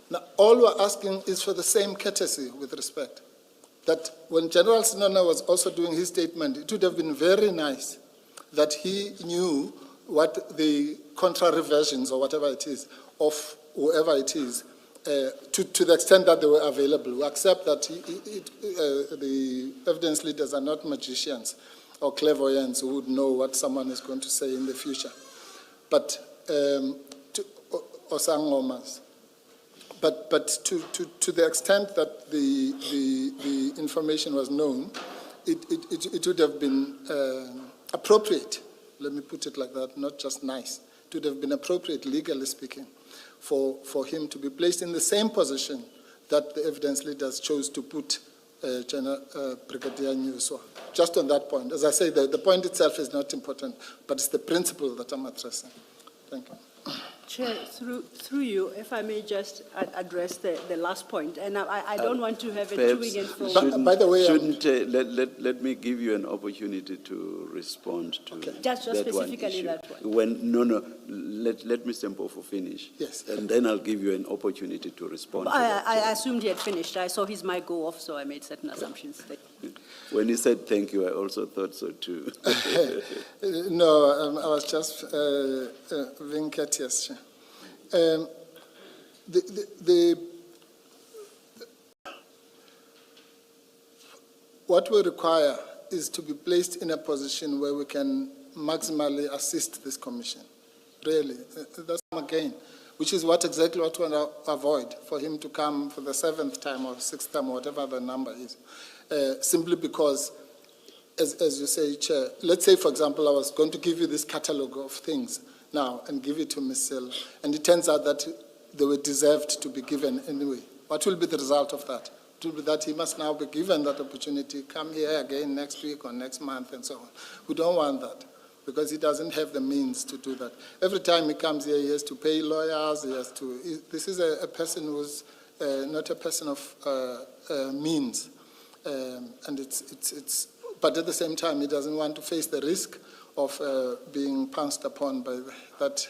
Now, all we're asking is for the same courtesy with respect. That when General Sinona was also doing his statement, it would have been very nice that he knew what the contrary versions or whatever it is of whoever it is, to the extent that they were available. We accept that the evidence leaders are not magicians or clairvoyants who would know what someone is going to say in the future, but or sangomas. But to the extent that the information was known, it would have been appropriate, let me put it like that, not just nice. It would have been appropriate, legally speaking, for him to be placed in the same position that the evidence leaders chose to put Brigadier Nyuswa. Just on that point. As I say, the point itself is not important, but it's the principle that I'm addressing. Thank you. Chair, through you, if I may just address the last point, and I don't want to have a to-ing and fro. By the way, let me give you an opportunity to respond to Just that specifically one issue. that Let Mr. Mpofu finish. Yes. And then I'll give you an opportunity to respond. I assumed he had finished. I saw his mic go off, so I made certain assumptions. When he said thank you, I also thought so too. No, I was just being courteous. What we require is to be placed in a position where we can maximally assist this commission. Really, that's again, which is exactly what we want to avoid, for him to come for the 7th time or 6th time or whatever the number is, simply because, as you say, Chair, let's say, for example, I was going to give you this catalogue of things now and give it to Ms. Sil, and it turns out that they were deserved to be given anyway. What will be the result of that? It will be that he must now be given that opportunity, come here again next week or next month and so on. We don't want that, because he doesn't have the means to do that. Every time he comes here, he has to pay lawyers, this is a person who's not a person of means. And but at the same time, he doesn't want to face the risk of being pounced upon by that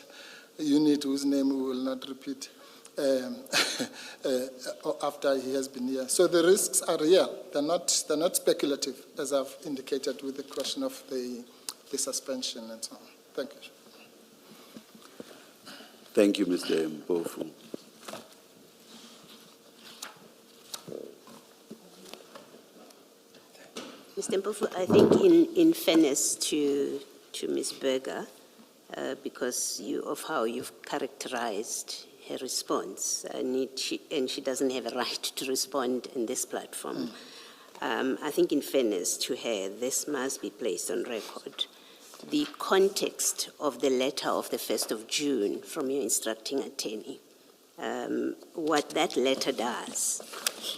unit whose name we will not repeat after he has been here. So the risks are real. They're not speculative, as I've indicated with the question of the suspension and so on. Thank you. Thank you, Mr. Mpofu. Mr. Mpofu, I think in fairness to Ms. Berger, because of how you've characterized her response, and she doesn't have a right to respond in this platform. I think in fairness to her, this must be placed on record. The context of the letter of the 1st of June from your instructing attorney, what that letter does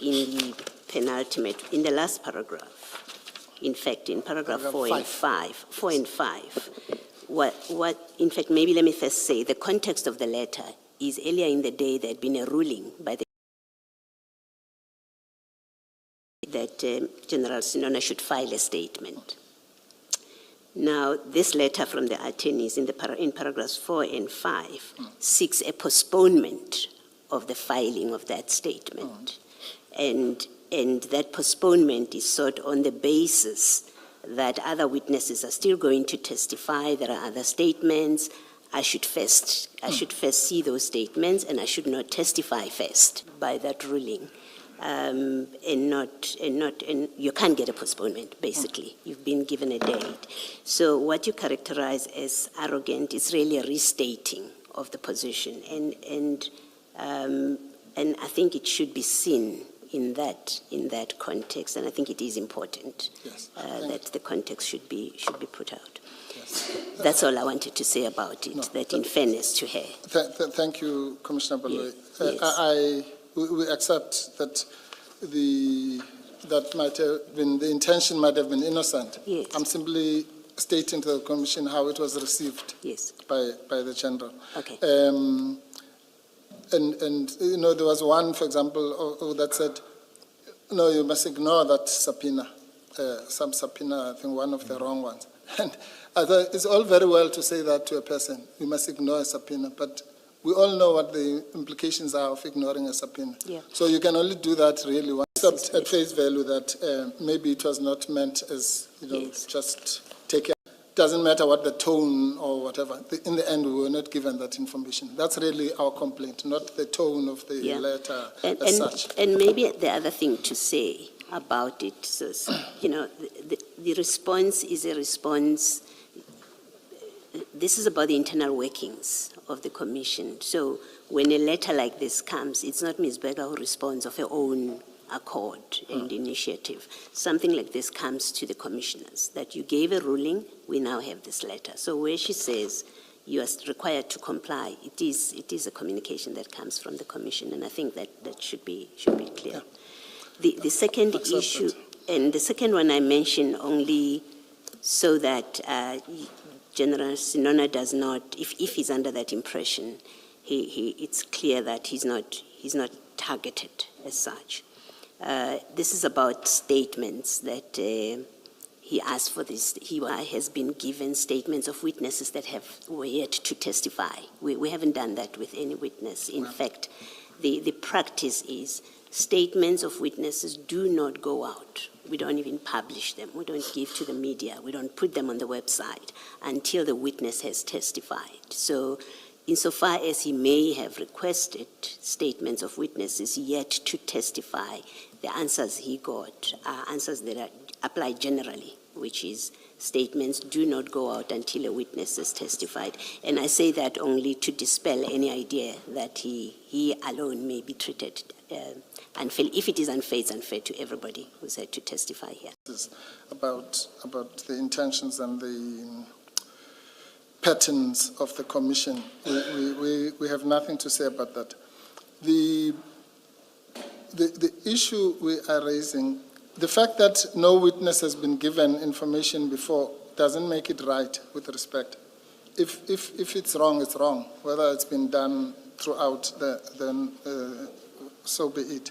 in the penultimate, in the last paragraph, in fact, in paragraph 4 and 5, in fact, maybe let me first say, the context of the letter is earlier in the day there had been a ruling by the that General Sinona should file a statement. Now, this letter from the attorneys in paragraphs 4 and 5 seeks a postponement of the filing of that statement. And that postponement is sought on the basis that other witnesses are still going to testify, there are other statements, I should first see those statements, and I should not testify first by that ruling. And you can't get a postponement, basically. You've been given a date. So what you characterize as arrogant is really a restating of the position. And I think it should be seen in that context, and I think it is important that the context should be put out. Yes. That's all I wanted to say about it, in fairness to her. Thank you, Commissioner Baloyi. Yes. We accept that that might have been, the intention might have been innocent. Yes. I'm simply stating to the Commission how it was received by the General. Okay. And there was one, for example, that said, no, you must ignore that subpoena, some subpoena, I think one of the wrong ones. And I thought it's all very well to say that to a person, you must ignore a subpoena, but we all know what the implications are of ignoring a subpoena. Yeah. So you can only do that really once, except at face value that maybe it was not meant as, just take care. Doesn't matter what the tone or whatever. In the end, we were not given that information. That's really our complaint, not the tone of the letter as such. And maybe the other thing to say about it, so, the response is a response. This is about the internal workings of the Commission. So when a letter like this comes, it's not Ms. Berger who responds of her own accord and initiative. Something like this comes to the commissioners, that you gave a ruling, we now have this letter. So where she says you are required to comply, it is a communication that comes from the Commission, and I think that should be clear. Yeah. The second issue, and the second one I mentioned only so that General Sinona does not, if he's under that impression, it's clear that he's not targeted as such. This is about statements that he asked for. This he has been given statements of witnesses that were yet to testify. We haven't done that with any witness. In fact, the practice is statements of witnesses do not go out. We don't even publish them. We don't give to the media. We don't put them on the website until the witness has testified. So insofar as he may have requested statements of witnesses yet to testify, the answers he got are answers that apply generally, which is statements do not go out until a witness has testified. And I say that only to dispel any idea that he alone may be treated unfair. If it is unfair, it's unfair to everybody who's had to testify here. About the intentions and the patterns of the Commission. We have nothing to say about that. The issue we are raising, the fact that no witness has been given information before doesn't make it right with respect. If it's wrong, it's wrong. Whether it's been done throughout, then so be it.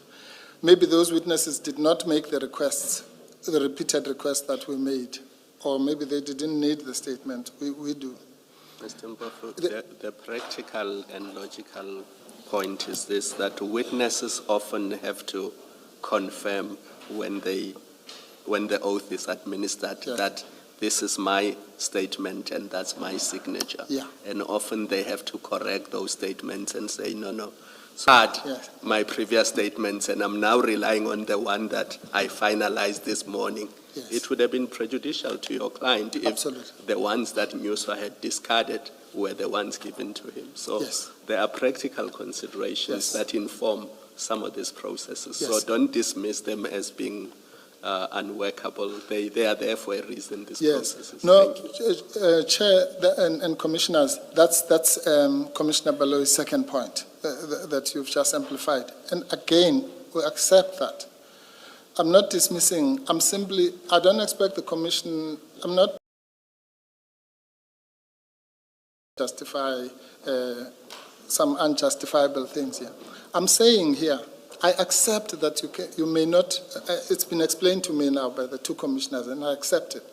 Maybe those witnesses did not make the requests, the repeated requests that we made, or maybe they didn't need the statement. We do. Mr. Mpofu, the practical and logical point is this, that witnesses often have to confirm when the oath is administered that this is my statement and that's my signature. Yeah. And often they have to correct those statements and say, no. So my previous statements, and I'm now relying on the one that I finalized this morning. Yes. It would have been prejudicial to your client if the ones that Musa had discarded were the ones given to him. So there are practical considerations that inform some of these processes. So don't dismiss them as being unworkable. They are there for a reason, these processes. No, Chair and Commissioners, that's Commissioner Baloyi's second point that you've just amplified. And again, we accept that. I'm not dismissing, I don't expect the Commission, I'm not justify some unjustifiable things here. I'm saying here, I accept that you may not, it's been explained to me now by the two commissioners, and I accept it,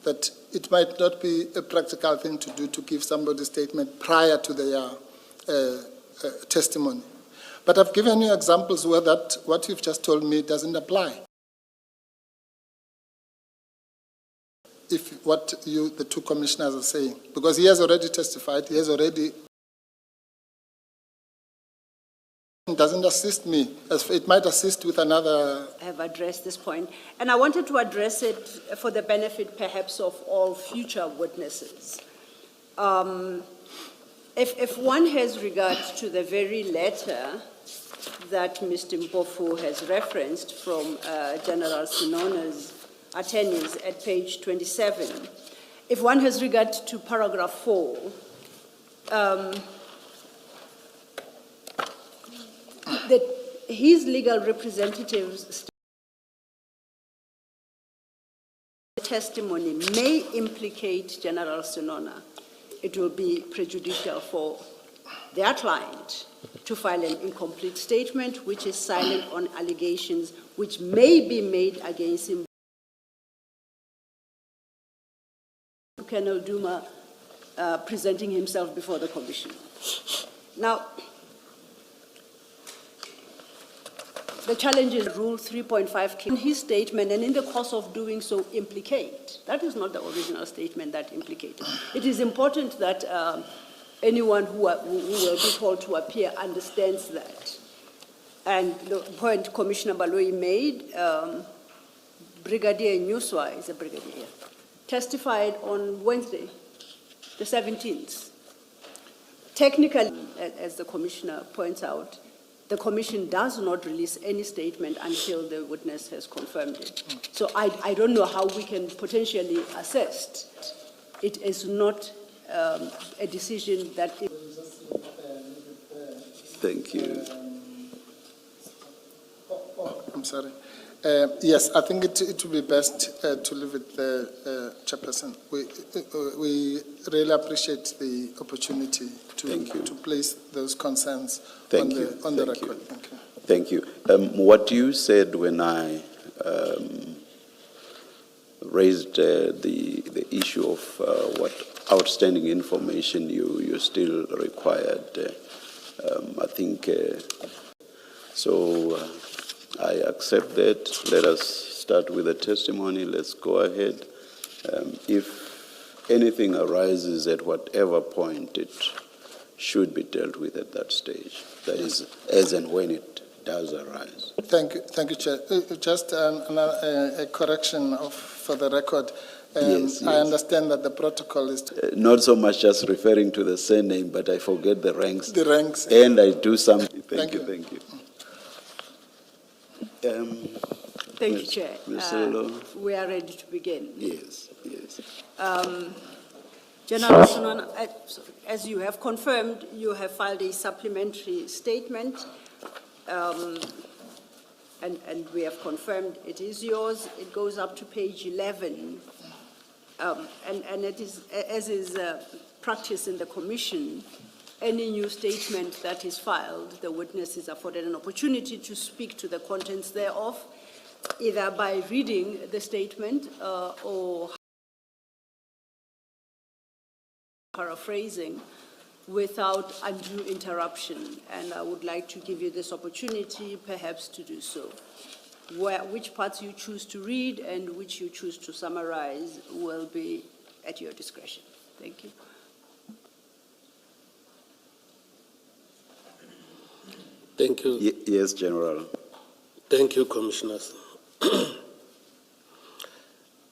that it might not be a practical thing to do to give somebody a statement prior to their testimony. But I've given you examples where what you've just told me doesn't apply. if what you, the two commissioners are saying, because he has already testified, he has already, it doesn't assist me, as it might assist with another. I have addressed this point, and I wanted to address it for the benefit perhaps of all future witnesses. If one has regard to the very letter that Mr. Mpofu has referenced from General Sinona's attorneys at page 27, if one has regard to paragraph 4, that his legal representative's testimony may implicate General Sinona, it will be prejudicial for their client to file an incomplete statement which is silent on allegations which may be made against him. Colonel Duma presenting himself before the commission. Now, the challenge is Rule 3.5 in his statement, and in the course of doing so, implicate. That is not the original statement that implicated. It is important that anyone who will be called to appear understands that. And the point Commissioner Baloyi made, Brigadier Nyuswa is a brigadier, testified on Wednesday, the 17th. Technically, as the Commissioner points out, the Commission does not release any statement until the witness has confirmed it. So I don't know how we can potentially assess. It is not a decision that is. Thank you. I'm sorry. Yes, I think it would be best to leave it there, Chairperson. We really appreciate the opportunity to place those concerns on the record. Thank you. What you said when I raised the issue of what outstanding information you still required, I think so. I accept that. Let us start with the testimony. Let's go ahead. If anything arises at whatever point, it should be dealt with at that stage. That is, as and when it does arise. Thank you, Chair. Just a correction for the record. Yes. I understand that the protocol is not so much just referring to the surname, but I forget the ranks. The ranks. And I do something. Thank you. Thank you, Chair. We are ready to begin. Yes. General Sinona, as you have confirmed, you have filed a supplementary statement, and we have confirmed it is yours. It goes up to page 11, and it is, as is practice in the Commission, any new statement that is filed, the witness is afforded an opportunity to speak to the contents thereof, either by reading the statement or paraphrasing without undue interruption. And I would like to give you this opportunity perhaps to do so. Which parts you choose to read and which you choose to summarize will be at your discretion. Thank you. Thank you. Yes, General. Thank you, Commissioners.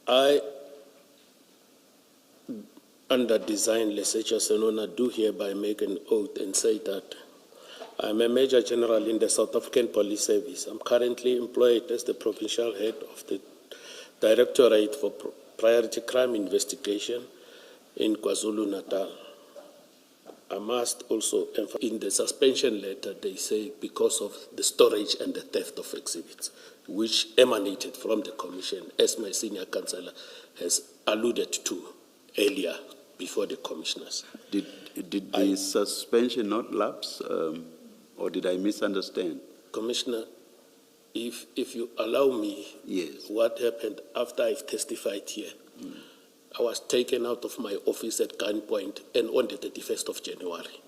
I, under design, Lesecha Senona, do hereby make an oath and say that I'm a Major General in the South African Police Service. I'm currently employed as the Provincial Head of the Directorate for Priority Crime Investigation in KwaZulu-Natal. I must also emphasize, in the suspension letter, they say because of the storage and the theft of exhibits, which emanated from the Commission, as my senior counsellor has alluded to earlier before the Commissioners. Did the suspension not lapse, or did I misunderstand? Commissioner, if you allow me, yes. What happened after I've testified here, I was taken out of my office at gunpoint, and on the 31st of January,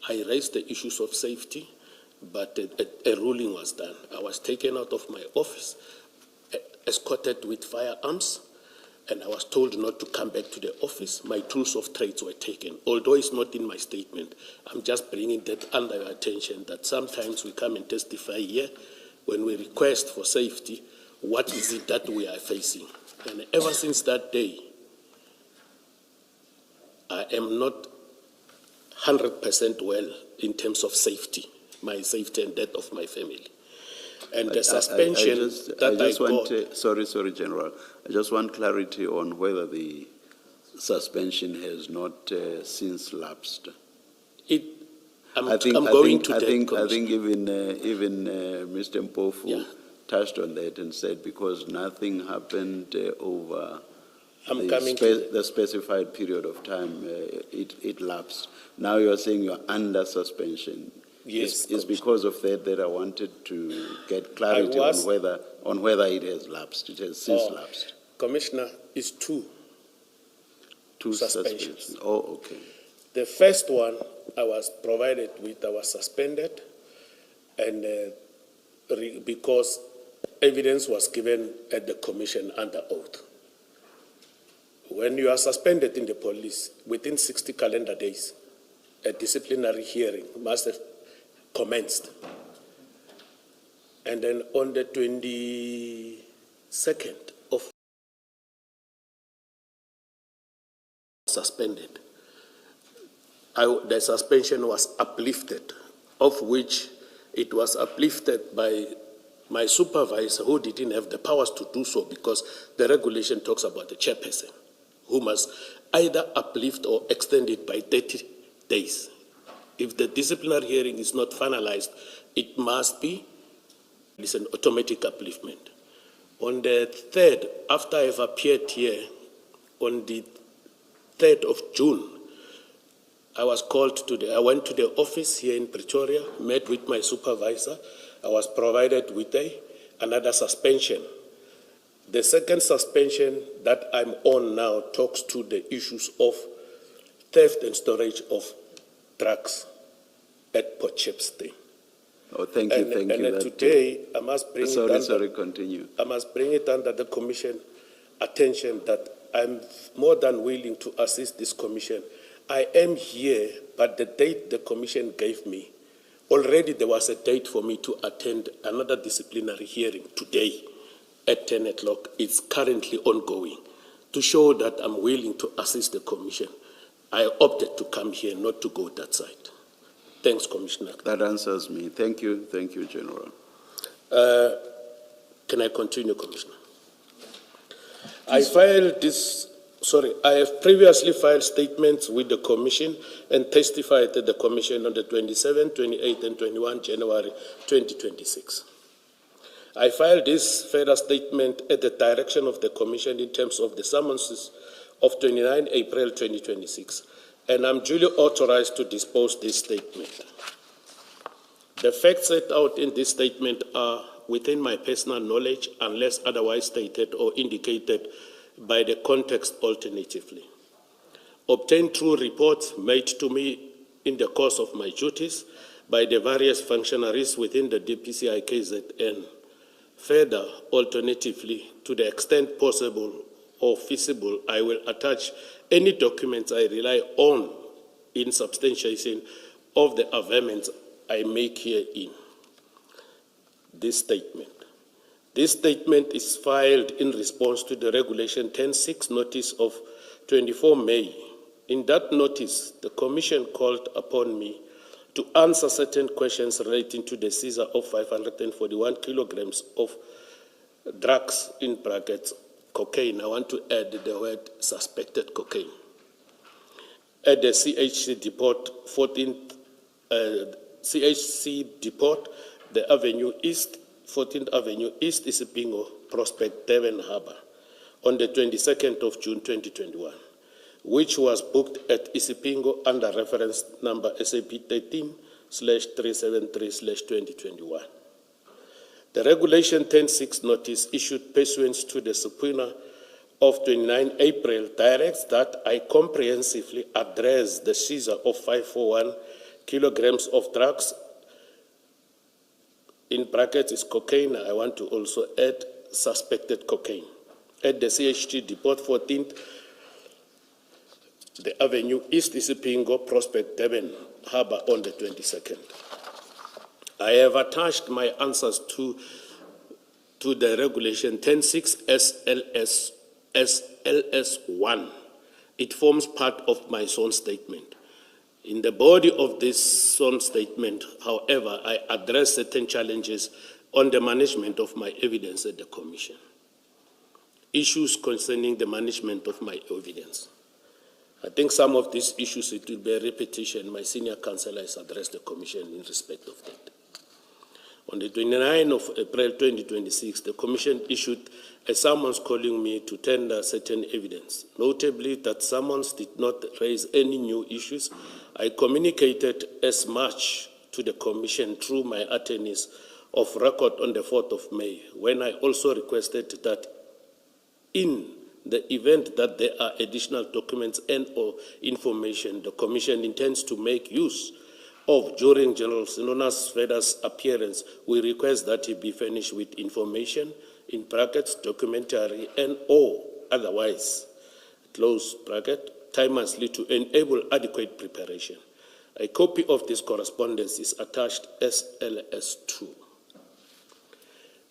I raised the issues of safety, but a ruling was done. I was taken out of my office, escorted with firearms, and I was told not to come back to the office. My tools of trades were taken. Although it's not in my statement, I'm just bringing that under your attention that sometimes we come and testify here when we request for safety, what is it that we are facing? And ever since that day, I am not 100% well in terms of safety, my safety and that of my family. And the suspension Sorry, General. I just want clarity on whether the suspension has not since lapsed. I'm going to I that, think Commissioner. even Mr. Mpofu Yeah. touched on that and said because nothing happened over I'm coming to that. the specified period of time, it lapsed. Now you're saying you're under suspension. Yes, It's because of that I wanted to get clarity on whether it has lapsed. It has since lapsed. Commissioner, it's two suspensions. Suspensions. Oh, okay. The first one I was provided with, I was suspended, and because evidence was given at the commission under oath. When you are suspended in the police, within 60 calendar days, a disciplinary hearing must have commenced. And then on the 22nd of suspended, the suspension was uplifted, of which it was uplifted by my supervisor who didn't have the powers to do so because the regulation talks about the chairperson who must either uplift or extend it by 30 days. If the disciplinary hearing is not finalized, it must be it's an automatic upliftment. On the 3rd, after I've appeared here, on the 3rd of June, I was called I went to the office here in Pretoria, met with my supervisor. I was provided with another suspension. The second suspension that I'm on now talks to the issues of theft and storage of drugs at Port Shepstone. Oh, thank you. And That, today, I must bring continue. I must bring it under the commission attention that I'm more than willing to assist this commission. I am here, but the date the commission gave me, already there was a date for me to attend another disciplinary hearing today at 10 o'clock. It's currently ongoing. To show that I'm willing to assist the commission, I opted to come here, not to go that side. Thanks, Commissioner. That answers me. Thank you, General. Can I continue, Commissioner? I have previously filed statements with the Commission and testified at the Commission on the 27th, 28th, and 21 January 2026. I filed this further statement at the direction of the Commission in terms of the summonses of 29 April 2026, and I'm duly authorized to dispose this statement. The facts set out in this statement are within my personal knowledge unless otherwise stated or indicated by the context alternatively. Obtained through reports made to me in the course of my duties by the various functionaries within the DPCI KZN. Further, alternatively, to the extent possible or feasible, I will attach any documents I rely on in substantiation of the averments I make here in this statement. This statement is filed in response to the Regulation 10.6 notice of 24 May. In that notice, the Commission called upon me to answer certain questions relating to the seizure of 541 kilograms of drugs, in brackets, cocaine. I want to add the word suspected cocaine. At the CHC depot, 14th CHC depot, the Avenue East, 14th Avenue East, Isipingo, Prospect, Devon Harbour, on the 22nd of June 2021, which was booked at Isipingo under reference number SAP 13/373/2021. The Regulation 10.6 notice issued pursuant to the subpoena of 29 April directs that I comprehensively address the seizure of 541 kilograms of drugs, in brackets is cocaine. I want to also add suspected cocaine, at the CHT Depot 14th, the Avenue, East Isipingo, Prospect, Devon Harbour on the 22nd. I have attached my answers to the regulation 10.6 SLS1. It forms part of my sworn statement. In the body of this sworn statement, however, I address certain challenges on the management of my evidence at the Commission. Issues concerning the management of my evidence. I think some of these issues, it will be a repetition. My senior counsel has addressed the Commission in respect of that. On the 29th of April 2026, the Commission issued a summons calling me to tender certain evidence. Notably, that summons did not raise any new issues. I communicated as much to the Commission through my attorneys of record on the 4th of May, when I also requested that in the event that there are additional documents and or information the Commission intends to make use of during General Sinona's Feda's appearance, we request that he be furnished with information, in brackets, documentary and or otherwise, close bracket, timelessly to enable adequate preparation. A copy of this correspondence is attached as LS2.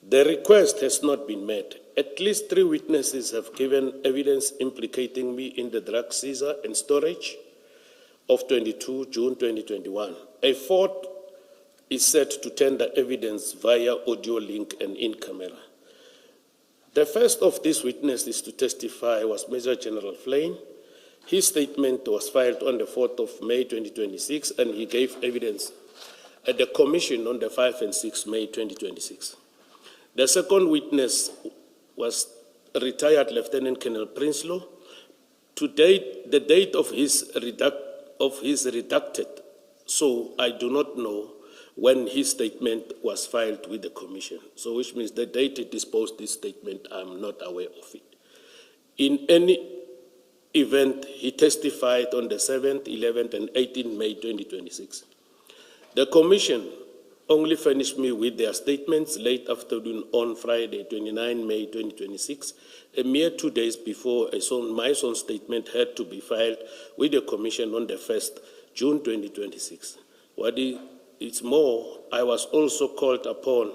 The request has not been met. At least 3 witnesses have given evidence implicating me in the drug seizure and storage of 22 June 2021. A 4th is set to tender evidence via audio link and in camera. The first of these witnesses to testify was Major General Flynn. His statement was filed on the 4th of May 2026, and he gave evidence at the Commission on the 5th and 6th May 2026. The second witness was retired Lieutenant Colonel Prinsloo. To date, the date of his redacted, so I do not know when his statement was filed with the Commission. So which means the date he disposed this statement, I'm not aware of it. In any event, he testified on the 7th, 11th, and 18th May 2026. The Commission only furnished me with their statements late afternoon on Friday, 29 May 2026, a mere 2 days before my own statement had to be filed with the Commission on the 1st June 2026. What is more, I was also called upon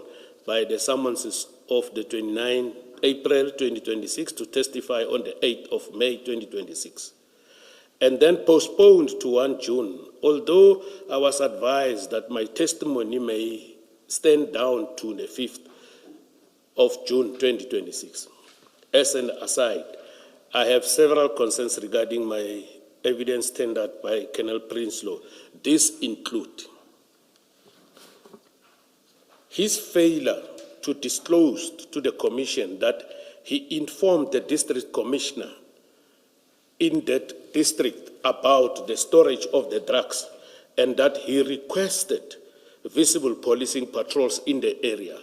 by the summonses of the 29 April 2026 to testify on the 8th of May 2026, and then postponed to 1 June, although I was advised that my testimony may stand down to the 5th of June 2026. As an aside, I have several concerns regarding my evidence tendered by Colonel Prinsloo. These include his failure to disclose to the Commission that he informed the District Commissioner in that district about the storage of the drugs, and that he requested visible policing patrols in the area.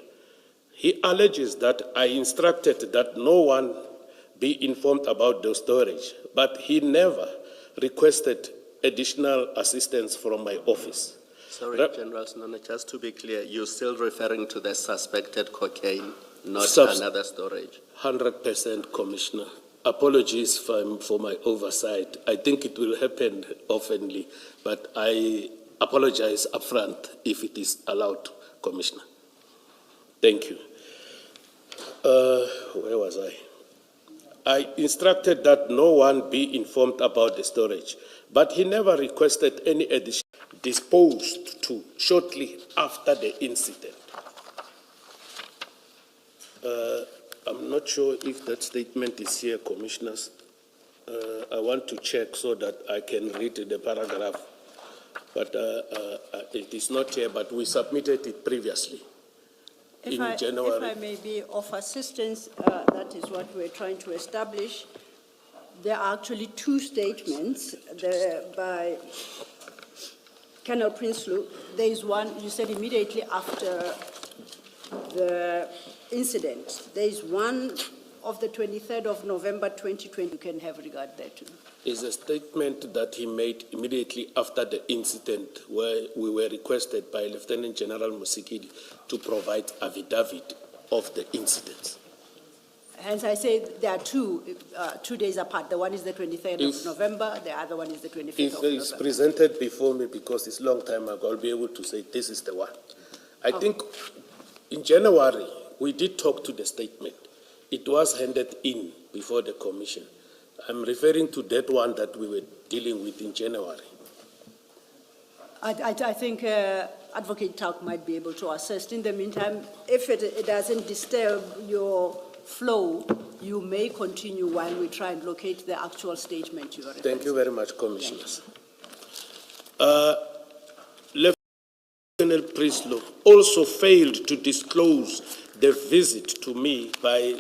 He alleges that I instructed that no one be informed about the storage, but he never requested additional assistance from my office. Sorry, General Sinona, just to be clear, you're still referring to the suspected cocaine, not another storage? 100%, Commissioner. Apologies for my oversight. I think it will happen oftenly, but I apologize upfront if it is allowed, Commissioner. Thank you. Where was I? I instructed that no one be informed about the storage, but he never requested any addition disposed to shortly after the incident. I'm not sure if that statement is here, Commissioners. I want to check so that I can read the paragraph, but it is not here, but we submitted it previously in January. If I may be of assistance, that is what we're trying to establish. There are actually 2 statements by Colonel Prinsloo. There is one, you said immediately after the incident. There is one of the 23rd of November 2020. You can have regard there too. Is a statement that he made immediately after the incident, where we were requested by Lieutenant General Musikili to provide affidavit of the incident. Hence, I say there are two days apart. The one is the 23rd of If- November, the other one is the 25th If of it's November. presented before me, because it's a long time ago, I'll be able to say this is the one. I think in January, we did talk to the statement. It was handed in before the commission. I'm referring to that one that we were dealing with in January. I think Advocate Tauk might be able to assist. In the meantime, if it doesn't disturb your flow, you may continue while we try and locate the actual statement you are referring Thank you to. very much, Commissioners. Lieutenant Priestlow also failed to disclose the visit to me by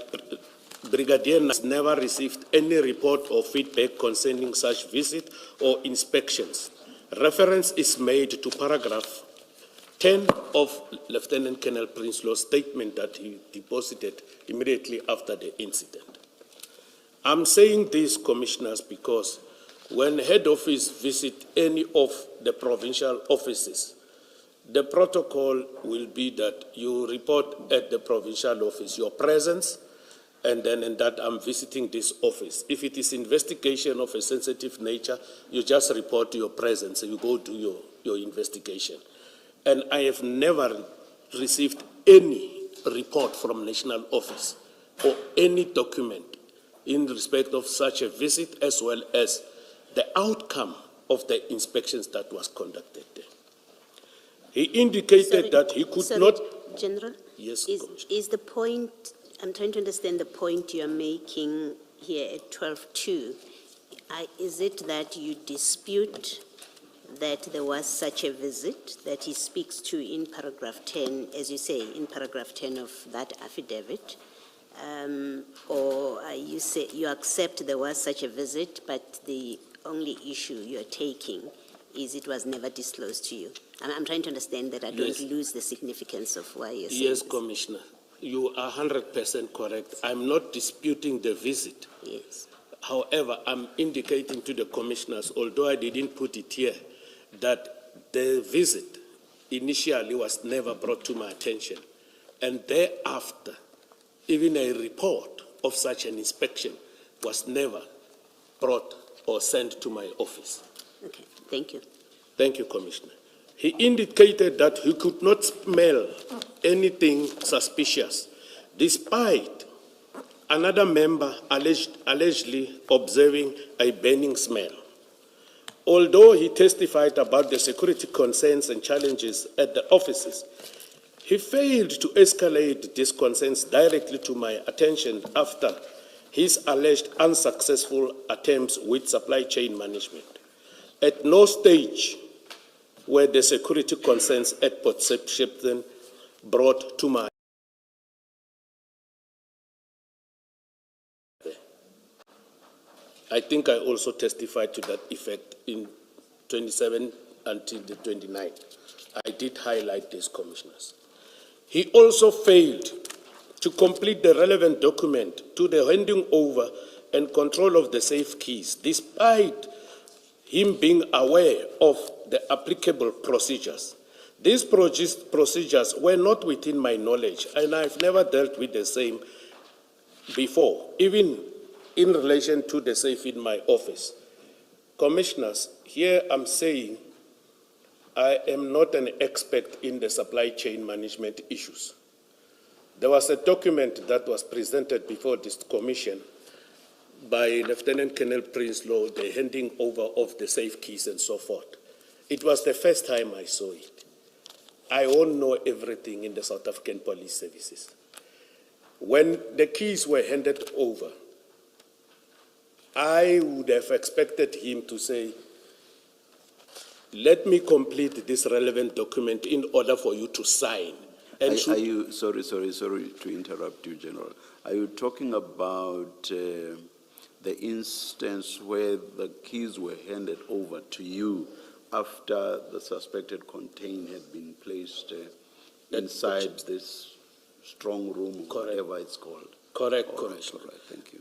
Brigadier has never received any report or feedback concerning such visit or inspections. Reference is made to paragraph 10 of Lieutenant Colonel Prinslo's statement that he deposited immediately after the incident. I'm saying this, Commissioners, because when head office visit any of the provincial offices, the protocol will be that you report at the provincial office your presence, and then in that I'm visiting this office. If it is investigation of a sensitive nature, you just report your presence and you go do your investigation. And I have never received any report from national office or any document in respect of such a visit, as well as the outcome of the inspections that was conducted there. He indicated that he could not... General? Yes, Is Commissioner. the point, I'm trying to understand the point you're making here at 12.2. Is it that you dispute that there was such a visit that he speaks to in paragraph 10, as you say, in paragraph 10 of that affidavit? Or you say you accept there was such a visit, but the only issue you're taking is it was never disclosed to you? I'm trying to understand that I don't Yes. lose the significance of why you're saying Yes, this. Commissioner. You are 100% correct. I'm not disputing the visit. Yes. However, I'm indicating to the commissioners, although I didn't put it here, that the visit initially was never brought to my attention. And thereafter, even a report of such an inspection was never brought or sent to my office. Okay, thank you. Thank you, Commissioner. He indicated that he could not smell anything suspicious, despite another member allegedly observing a burning smell. Although he testified about the security concerns and challenges at the offices, he failed to escalate these concerns directly to my attention after his alleged unsuccessful attempts with supply chain management. At no stage were the security concerns at Port Shepstone brought to my I think I also testified to that effect in 27 until the 29th. I did highlight these, Commissioners. He also failed to complete the relevant document to the handing over and control of the safe keys, despite him being aware of the applicable procedures. These procedures were not within my knowledge, and I've never dealt with the same before, even in relation to the safe in my office. Commissioners, here I'm saying I am not an expert in the supply chain management issues. There was a document that was presented before this commission by Lieutenant Colonel Prinslow, the handing over of the safe keys and so forth. It was the first time I saw it. I won't know everything in the South African police services. When the keys were handed over, I would have expected him to say, let me complete this relevant document in order for you to sign. And Are you, sorry to interrupt you, General. Are you talking about the instance where the keys were handed over to you after the suspected container had been placed inside this strong room, or whatever it's called? correct, All right, Commissioner. all right, thank you.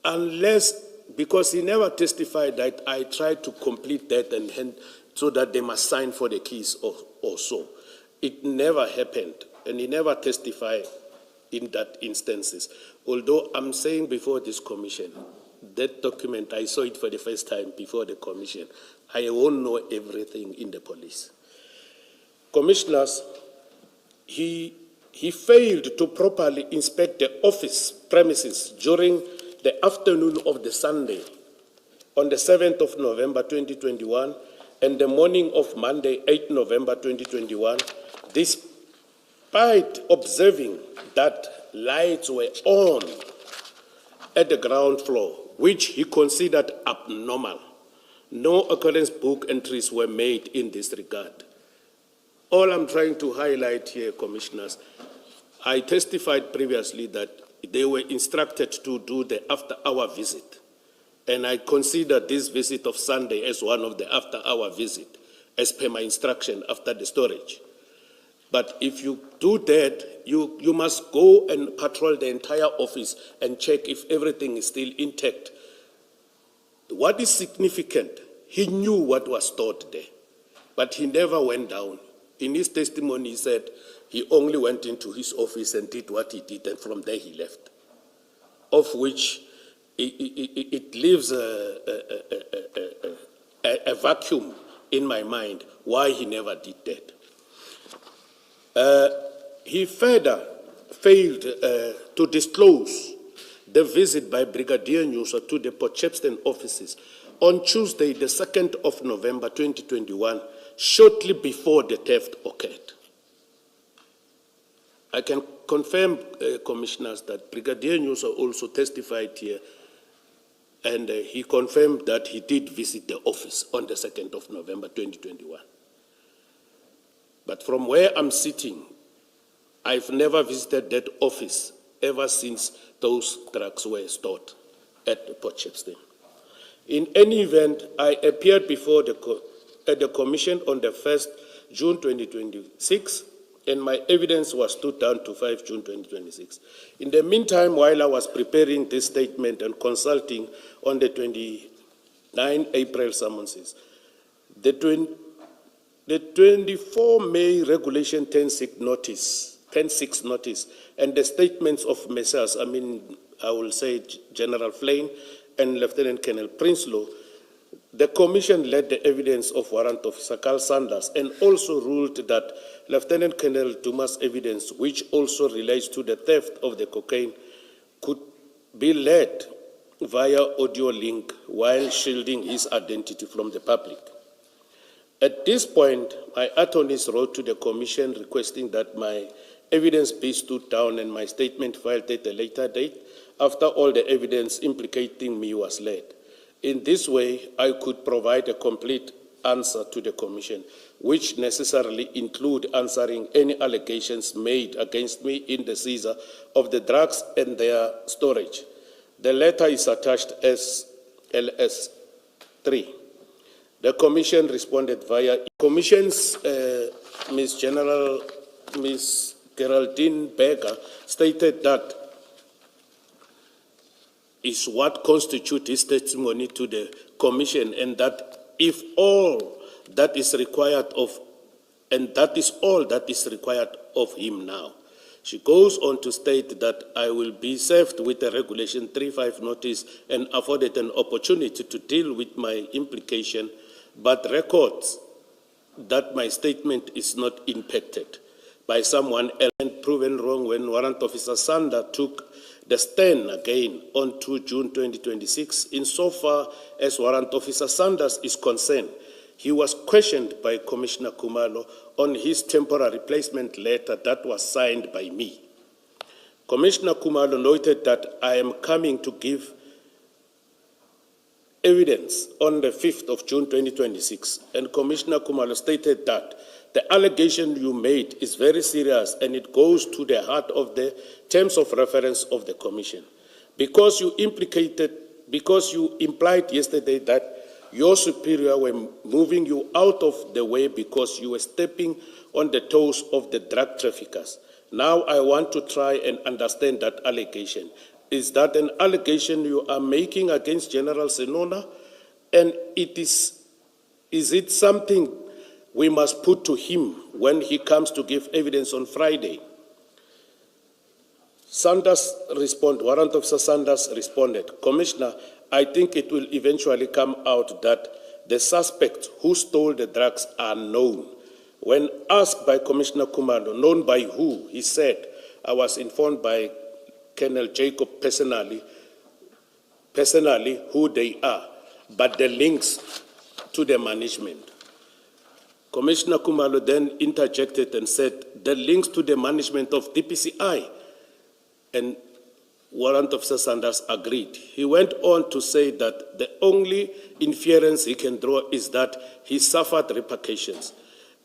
Unless, because he never testified that I tried to complete that and hand, so that they must sign for the keys or so. It never happened, and he never testified in that instances. Although I'm saying before this commission, that document, I saw it for the first time before the commission. I won't know everything in the police. Commissioners, he failed to properly inspect the office premises during the afternoon of the Sunday on the 7th of November 2021 and the morning of Monday, 8th November 2021, despite observing that lights were on at the ground floor, which he considered abnormal. No occurrence book entries were made in this regard. All I'm trying to highlight here, Commissioners, I testified previously that they were instructed to do the after-hour visit, and I consider this visit of Sunday as one of the after-hour visit, as per my instruction after the storage. But if you do that, you must go and patrol the entire office and check if everything is still intact. What is significant, he knew what was stored there, but he never went down. In his testimony, he said he only went into his office and did what he did, and from there he left, of which it leaves a vacuum in my mind why he never did that. He further failed to disclose the visit by Brigadier Nyusa to the Port Shepstone offices on Tuesday, the 2nd of November 2021, shortly before the theft occurred. I can confirm, Commissioners, that Brigadier Nyusa also testified here, and he confirmed that he did visit the office on the 2nd of November 2021. But from where I'm sitting, I've never visited that office ever since those drugs were stored at Port Shepstone. In any event, I appeared before the Commission on the 1st June 2026, and my evidence was stood down to 5 June 2026. In the meantime, while I was preparing this statement and consulting on the 29 April summonses, the 24 May Regulation 10-6 notice, and the statements of Messrs. I will say General Flynn and Lieutenant Colonel Prinsloo, the Commission led the evidence of Warrant Officer Carl Sanders and also ruled that Lieutenant Colonel Dumas' evidence, which also relates to the theft of the cocaine, could be led via audio link while shielding his identity from the public. At this point, my attorneys wrote to the Commission requesting that my evidence be stood down and my statement filed at a later date after all the evidence implicating me was laid. In this way, I could provide a complete answer to the Commission, which necessarily include answering any allegations made against me in the seizure of the drugs and their storage. The letter is attached as LS3. The Commission responded via Commission's Ms. Geraldine Berger stated that is what constitutes his testimony to the Commission, and that if all that is required of, and that is all that is required of him now. She goes on to state that I will be served with a Regulation 3.5 notice and afforded an opportunity to deal with my implication, but records that my statement is not impacted by someone else and proven wrong when Warrant Officer Sander took the stand again on 2 June 2026. Insofar as Warrant Officer Sanders is concerned, he was questioned by Commissioner Kumalo on his temporary placement letter that was signed by me. Commissioner Kumalo noted that I am coming to give evidence on the 5th of June 2026, and Commissioner Kumalo stated that the allegation you made is very serious and it goes to the heart of the terms of reference of the Commission. Because you implied yesterday that your superior were moving you out of the way because you were stepping on the toes of the drug traffickers. Now I want to try and understand that allegation. Is that an allegation you are making against General Senona? And is it something we must put to him when he comes to give evidence on Friday? Warrant Officer Sanders responded, Commissioner, I think it will eventually come out that the suspects who stole the drugs are known. When asked by Commissioner Kumalo, known by who, he said, I was informed by Colonel Jacob personally who they are, but the links to the management. Commissioner Kumalo then interjected and said, the links to the management of DPCI, and Warrant Officer Sanders agreed. He went on to say that the only inference he can draw is that he suffered repercussions.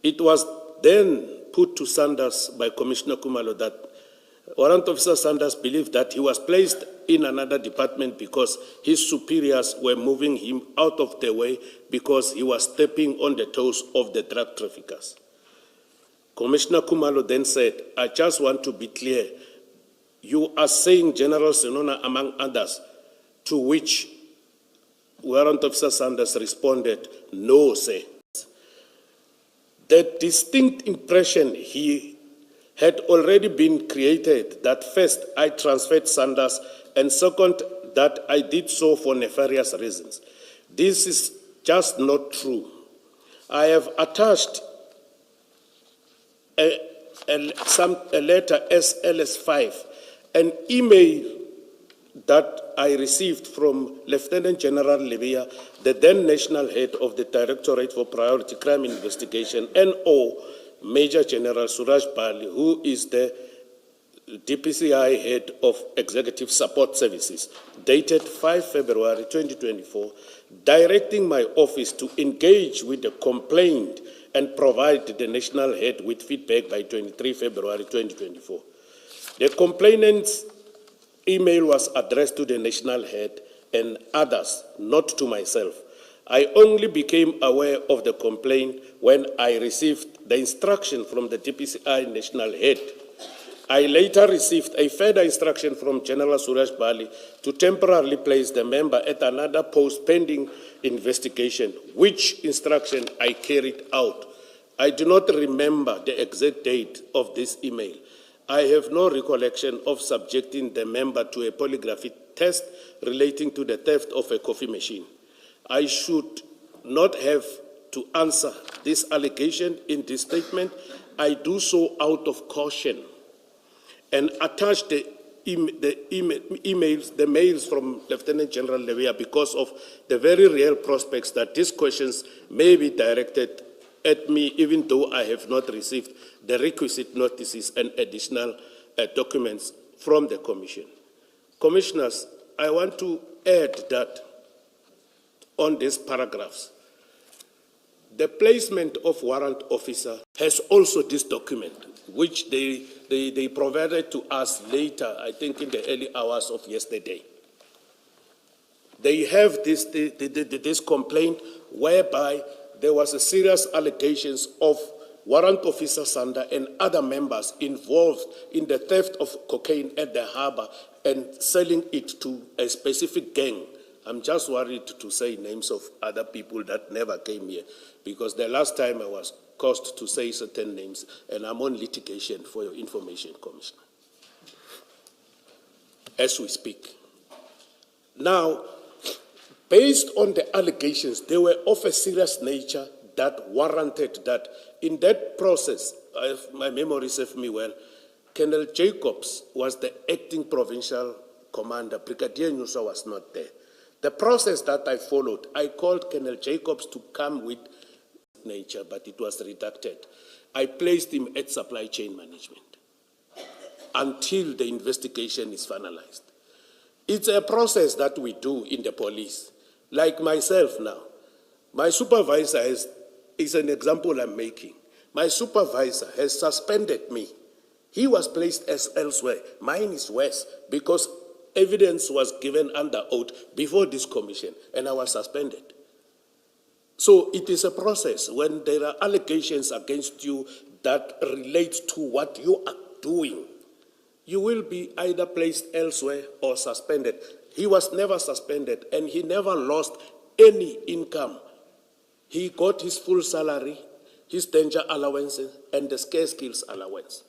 It was then put to Sanders by Commissioner Kumalo that Warrant Officer Sanders believed that he was placed in another department because his superiors were moving him out of the way because he was stepping on the toes of the drug traffickers. Commissioner Kumalo then said, I just want to be clear. You are saying General Senona among others, to which Warrant Officer Sanders responded, no, sir. The distinct impression he had already been created that first I transferred Sanders and second that I did so for nefarious reasons. This is just not true. I have attached a letter SLS5, an email that I received from Lieutenant General Levia, the then national head of the Directorate for Priority Crime Investigation, NO, Major General Suraj Bali, who is the DPCI head of Executive Support Services, dated 5 February 2024, directing my office to engage with the complaint and provide the national head with feedback by 23 February 2024. The complainant's email was addressed to the national head and others, not to myself. I only became aware of the complaint when I received the instruction from the DPCI national head. I later received a further instruction from General Suraj Bali to temporarily place the member at another post pending investigation, which instruction I carried out. I do not remember the exact date of this email. I have no recollection of subjecting the member to a polygraphy test relating to the theft of a coffee machine. I should not have to answer this allegation in this statement. I do so out of caution and attach the mails from Lieutenant General Levia because of the very real prospects that these questions may be directed at me, even though I have not received the requisite notices and additional documents from the Commission. Commissioners, I want to add that on these paragraphs, the placement of warrant officer has also this document, which they provided to us later, I think in the early hours of yesterday. They have this complaint whereby there was a serious allegations of warrant officer Sander and other members involved in the theft of cocaine at the harbor and selling it to a specific gang. I'm just worried to say names of other people that never came here, because the last time I was caused to say certain names, and I'm on litigation for your information, Commissioner, as we speak. Now, based on the allegations, they were of a serious nature that warranted that in that process, if my memory serves me well, Colonel Jacobs was the acting provincial commander. Brigadier Nusa was not there. The process that I followed, I called Colonel Jacobs to come with nature, but it was redacted. I placed him at supply chain management until the investigation is finalized. It's a process that we do in the police. Like myself now, my supervisor is an example I'm making. My supervisor has suspended me. He was placed as elsewhere. Mine is worse because evidence was given under oath before this commission, and I was suspended. So it is a process. When there are allegations against you that relate to what you are doing, you will be either placed elsewhere or suspended. He was never suspended, and he never lost any income. He got his full salary, his danger allowances, and the scarce skills allowance.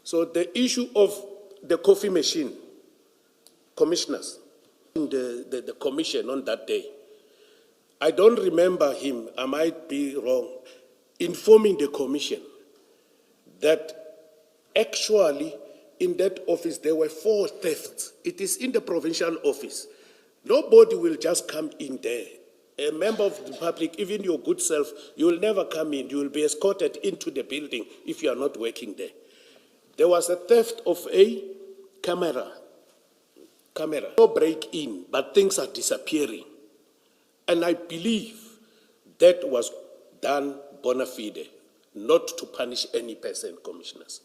So the issue of the coffee machine, commissioners, in the commission on that day. I don't remember him, I might be wrong, informing the commission that actually in that office there were 4 thefts. It is in the provincial office. Nobody will just come in there. A member of the public, even your good self, you will never come in. You will be escorted into the building if you are not working there. There was a theft of a camera. No break-in, but things are disappearing. And I believe that was done bona fide, not to punish any person, commissioners.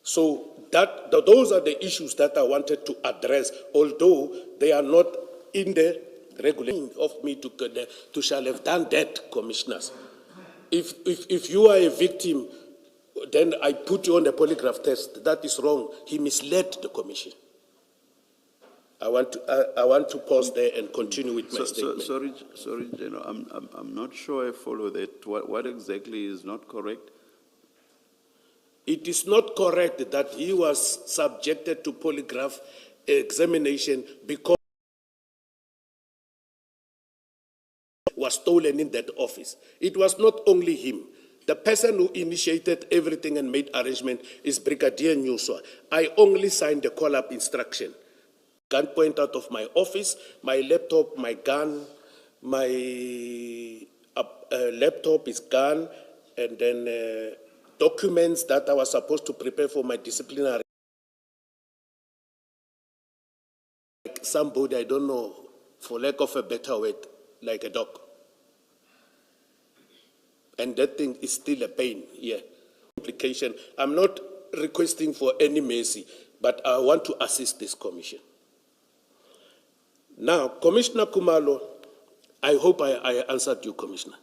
So those are the issues that I wanted to address, although they are not in the regulation of me to shall have done that, commissioners. If you are a victim, then I put you on the polygraph test. That is wrong. He misled the commission. I want to pause there and continue with my statement. Sorry, General, I'm not sure I follow that. What exactly is not correct? It is not correct that he was subjected to polygraph examination because was stolen in that office. It was not only him. The person who initiated everything and made arrangement is Brigadier Nyuswa. I only signed the call-up instruction. Gunpoint out of my office, my laptop, my gun, my laptop is gone, and then documents that I was supposed to prepare for my disciplinary. Like somebody, I don't know, for lack of a better word, like a dog. And that thing is still a pain here. Implication. I'm not requesting for any mercy, but I want to assist this commission. Now, Commissioner Kumalo, I hope I answered you, Commissioner.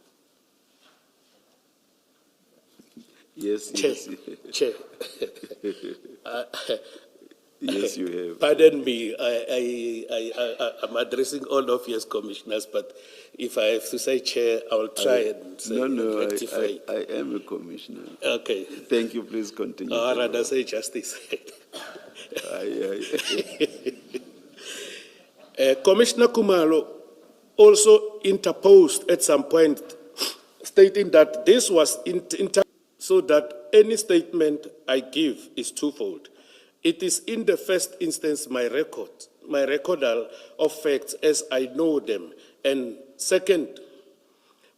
Yes, Chair, yes. Chair. Yes, you have. Pardon me, I'm addressing all of you as commissioners, but if I have to say chair, I will try and say rectify. I am a commissioner. Okay. Thank you, please continue. Or rather say justice. Commissioner Kumalo also interposed at some point stating that this was so that any statement I give is twofold. It is in the first instance my recordal of facts as I know them, and second,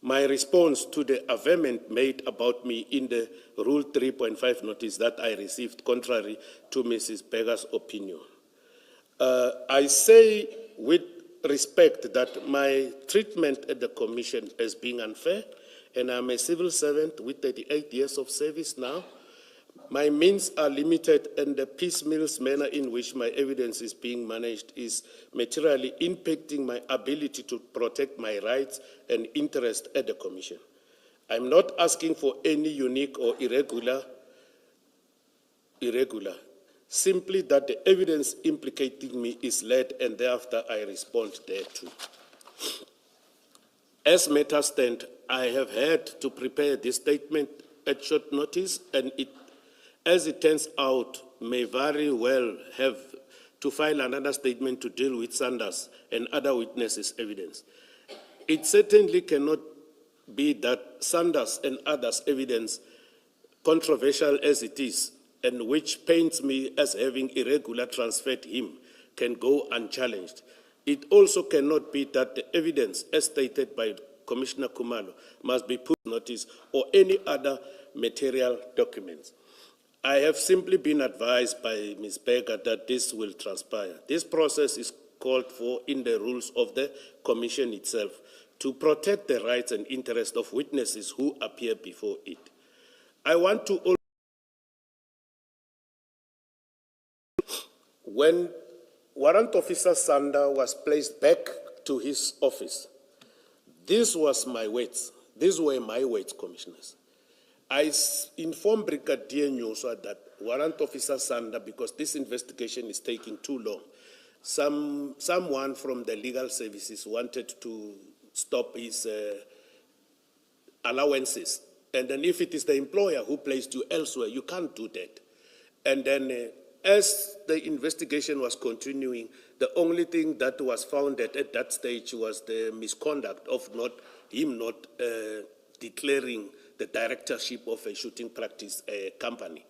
my response to the averment made about me in the Rule 3.5 notice that I received contrary to Mrs. Berger's opinion. I say with respect that my treatment at the Commission has been unfair, and I'm a civil servant with 38 years of service now. My means are limited, and the piecemeal manner in which my evidence is being managed is materially impacting my ability to protect my rights and interests at the Commission. I'm not asking for any unique or irregular, simply that the evidence implicating me is led and thereafter I respond thereto. As matters stand, I have had to prepare this statement at short notice, and as it turns out, may very well have to file another statement to deal with Sanders and other witnesses' evidence. It certainly cannot be that Sanders and others' evidence, controversial as it is, and which paints me as having irregular transferred him, can go unchallenged. It also cannot be that the evidence, as stated by Commissioner Kumalo, must be put on notice or any other material documents. I have simply been advised by Ms. Berger that this will transpire. This process is called for in the rules of the Commission itself to protect the rights and interests of witnesses who appear before it. I want to also, when Warrant Officer Sander was placed back to his office, these were my words, Commissioners. I informed Brigadier Nyuswa that Warrant Officer Sander, because this investigation is taking too long, someone from the legal services wanted to stop his allowances. And then if it is the employer who placed you elsewhere, you can't do that. And then as the investigation was continuing, the only thing that was found at that stage was the misconduct of him not declaring the directorship of a shooting practice company.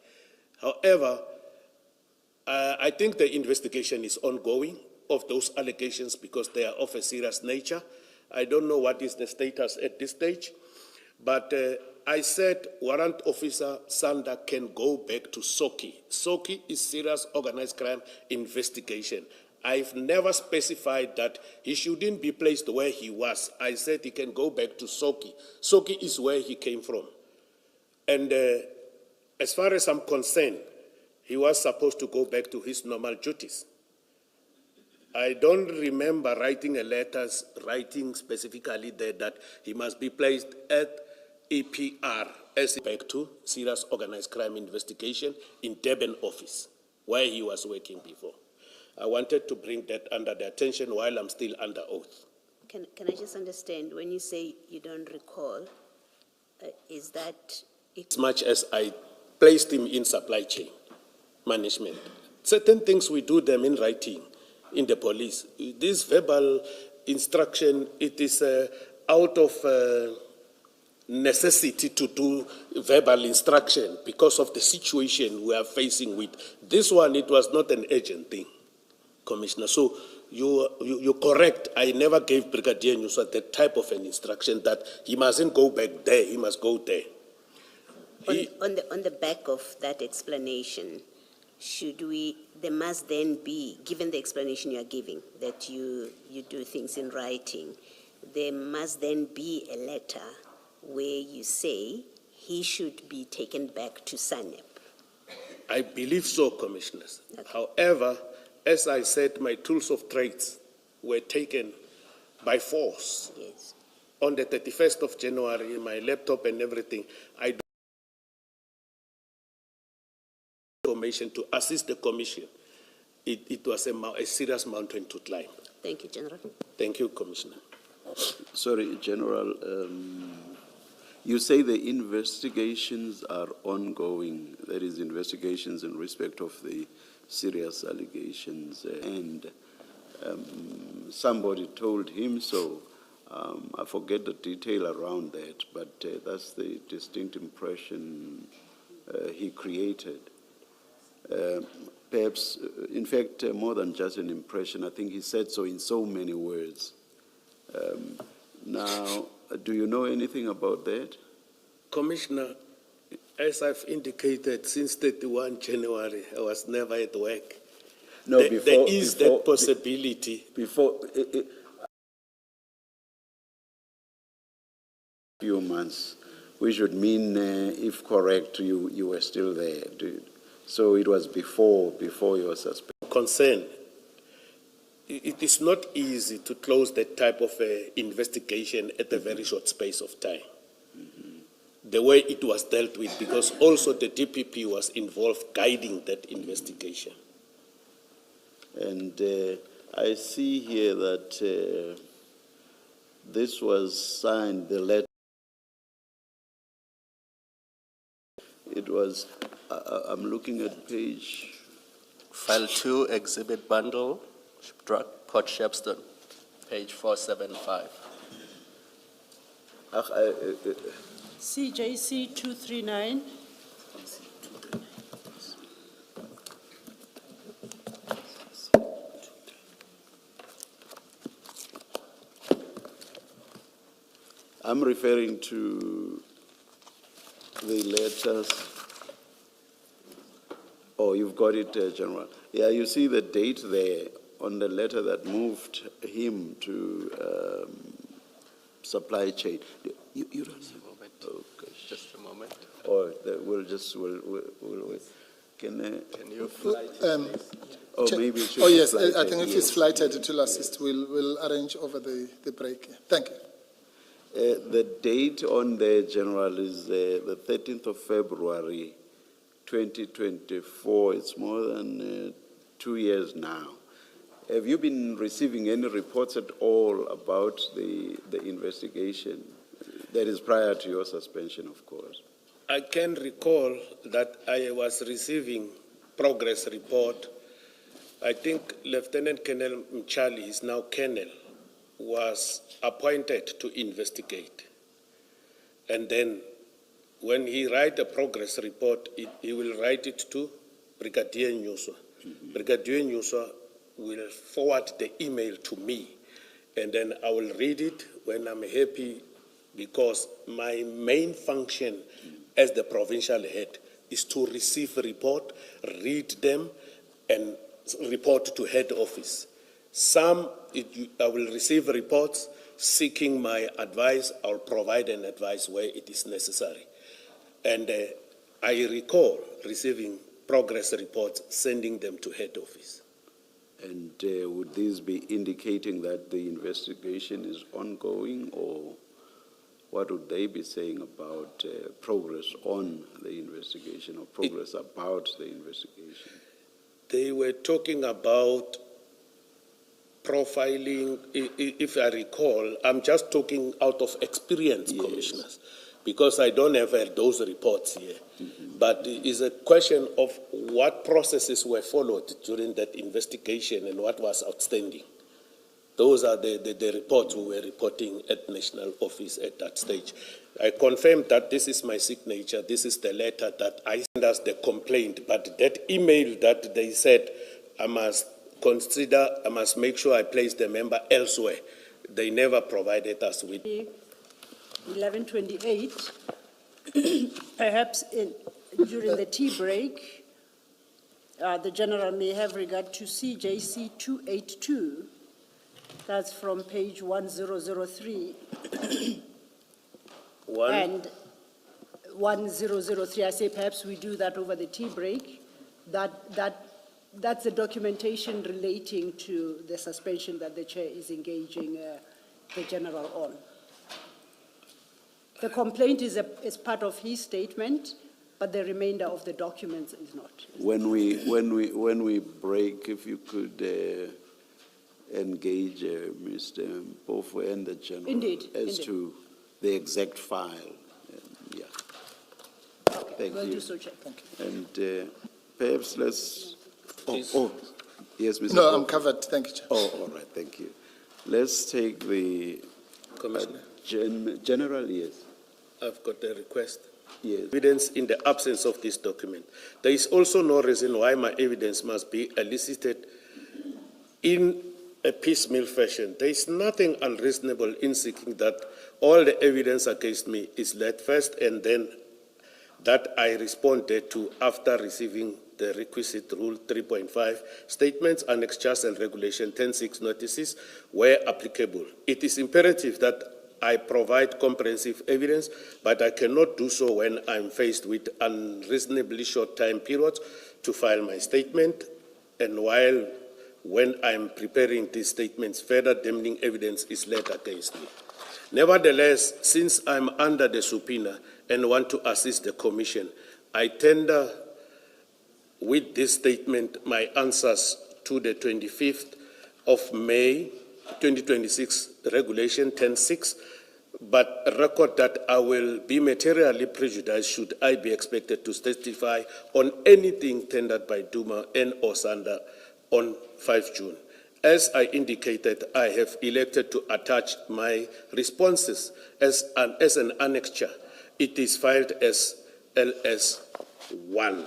However, I think the investigation is ongoing of those allegations because they are of a serious nature. I don't know what is the status at this stage, but I said Warrant Officer Sander can go back to SOKI. SOKI is Serious Organized Crime Investigation. I've never specified that he shouldn't be placed where he was. I said he can go back to SOKI. SOKI is where he came from. And as far as I'm concerned, he was supposed to go back to his normal duties. I don't remember writing a letter, writing specifically there that he must be placed at EPR as back to Serious Organized Crime Investigation in Durban office, where he was working before. I wanted to bring that under the attention while I'm still under oath. Can I just understand, when you say you don't recall, is that... As much as I placed him in supply chain management. Certain things we do them in writing in the police. This verbal instruction, it is out of necessity to do verbal instruction because of the situation we are facing with. This one, it was not an urgent thing, Commissioner. So you're correct. I never gave Brigadier Nyuswa that type of an instruction that he mustn't go back there, he must go there. On the back of that explanation, there must then be, given the explanation you are giving, that you do things in writing, there must then be a letter where you say he should be taken back to SANEP. I believe so, Commissioners. Okay. However, as I said, my tools of trades were taken by force. Yes. On the 31st of January, my laptop and everything, I do information to assist the Commission. It was a serious mountain to climb. Thank you, General. Thank you, Commissioner. Sorry, General. You say the investigations are ongoing. There is investigations in respect of the serious allegations, and somebody told him so. I forget the detail around that, but that's the distinct impression he created. Perhaps, in fact, more than just an impression, I think he said so in so many words. Now, do you know anything about that? Commissioner, as I've indicated, since 31 January, I was never at work. No, there is that possibility. Before few months, which would mean, if correct, you were still there. So it was before your suspension. Concern. It is not easy to close that type of investigation at a very short space of time. The way it was dealt with, because also the DPP was involved guiding that investigation. And I see here that this was signed, the letter. It was, I'm looking at page... File 2, Exhibit Bundle, Port Shepstone, page 475. CJC 239. I'm referring to the letters. Oh, you've got it, General. Yeah, you see the date there on the letter that moved him to supply chain. You don't have a moment. Oh, gosh. Just a moment. Or we'll wait. Can you flight or maybe it should Oh, yes, flighted, I think if yes. it's flighted, it will assist. We'll arrange over the break. Thank you. The date on the General is the 13th of February, 2024. It's more than 2 years now. Have you been receiving any reports at all about the investigation? That is prior to your suspension, of course. I can recall that I was receiving progress report. I think Lieutenant Colonel Mchali, is now Colonel, was appointed to investigate. And then when he writes a progress report, he will write it to Brigadier Nyuswa. Brigadier Nyuswa will forward the email to me, and then I will read it when I'm happy, because my main function as the provincial head is to receive a report, read them, and report to head office. I will receive reports seeking my advice. I'll provide an advice where it is necessary. And I recall receiving progress reports, sending them to head office. And would this be indicating that the investigation is ongoing, or what would they be saying about progress on the investigation or progress about the investigation? They were talking about profiling. If I recall, I'm just talking out of experience, Yes. commissioners, because I don't have those reports here. But it is a question of what processes were followed during that investigation and what was outstanding. Those are the reports we were reporting at National Office at that stage. I confirm that this is my signature, this is the letter that I sent as the complaint, but that email that they said I must make sure I place the member elsewhere, they never provided us with. 11:28, perhaps during the tea break, the General may have regard to CJC 282. That's from page 1003 and 1003. I say perhaps we do that over the tea break. That's the documentation relating to the suspension that the chair is engaging the General on. The complaint is part of his statement, but the remainder of the documents is not. When we break, if you could engage Mr. Mpofu and the General as to the exact file. Yeah. Okay, Thank we'll you. do so, Chair. Thank you. And perhaps let's. Yes, Mr. No, Mpofu. I'm covered. Thank you, Chair. Oh, all right. Thank you. Let's take the Commissioner, General. Yes. I've got a request. Yes. Evidence in the absence of this document. There is also no reason why my evidence must be elicited in a piecemeal fashion. There is nothing unreasonable in seeking that all the evidence against me is led first and then that I responded to after receiving the requisite Rule 3.5 statements, annexures, and Regulation 10.6 notices where applicable. It is imperative that I provide comprehensive evidence, but I cannot do so when I'm faced with unreasonably short time periods to file my statement, and when I'm preparing these statements, further damning evidence is laid against me. Nevertheless, since I'm under the subpoena and want to assist the Commission, I tender with this statement my answers to the 25th of May 2026 Regulation 10.6, but record that I will be materially prejudiced should I be expected to testify on anything tendered by Duma and Osanda on 5 June. As I indicated, I have elected to attach my responses as an annexure. It is filed as LS1.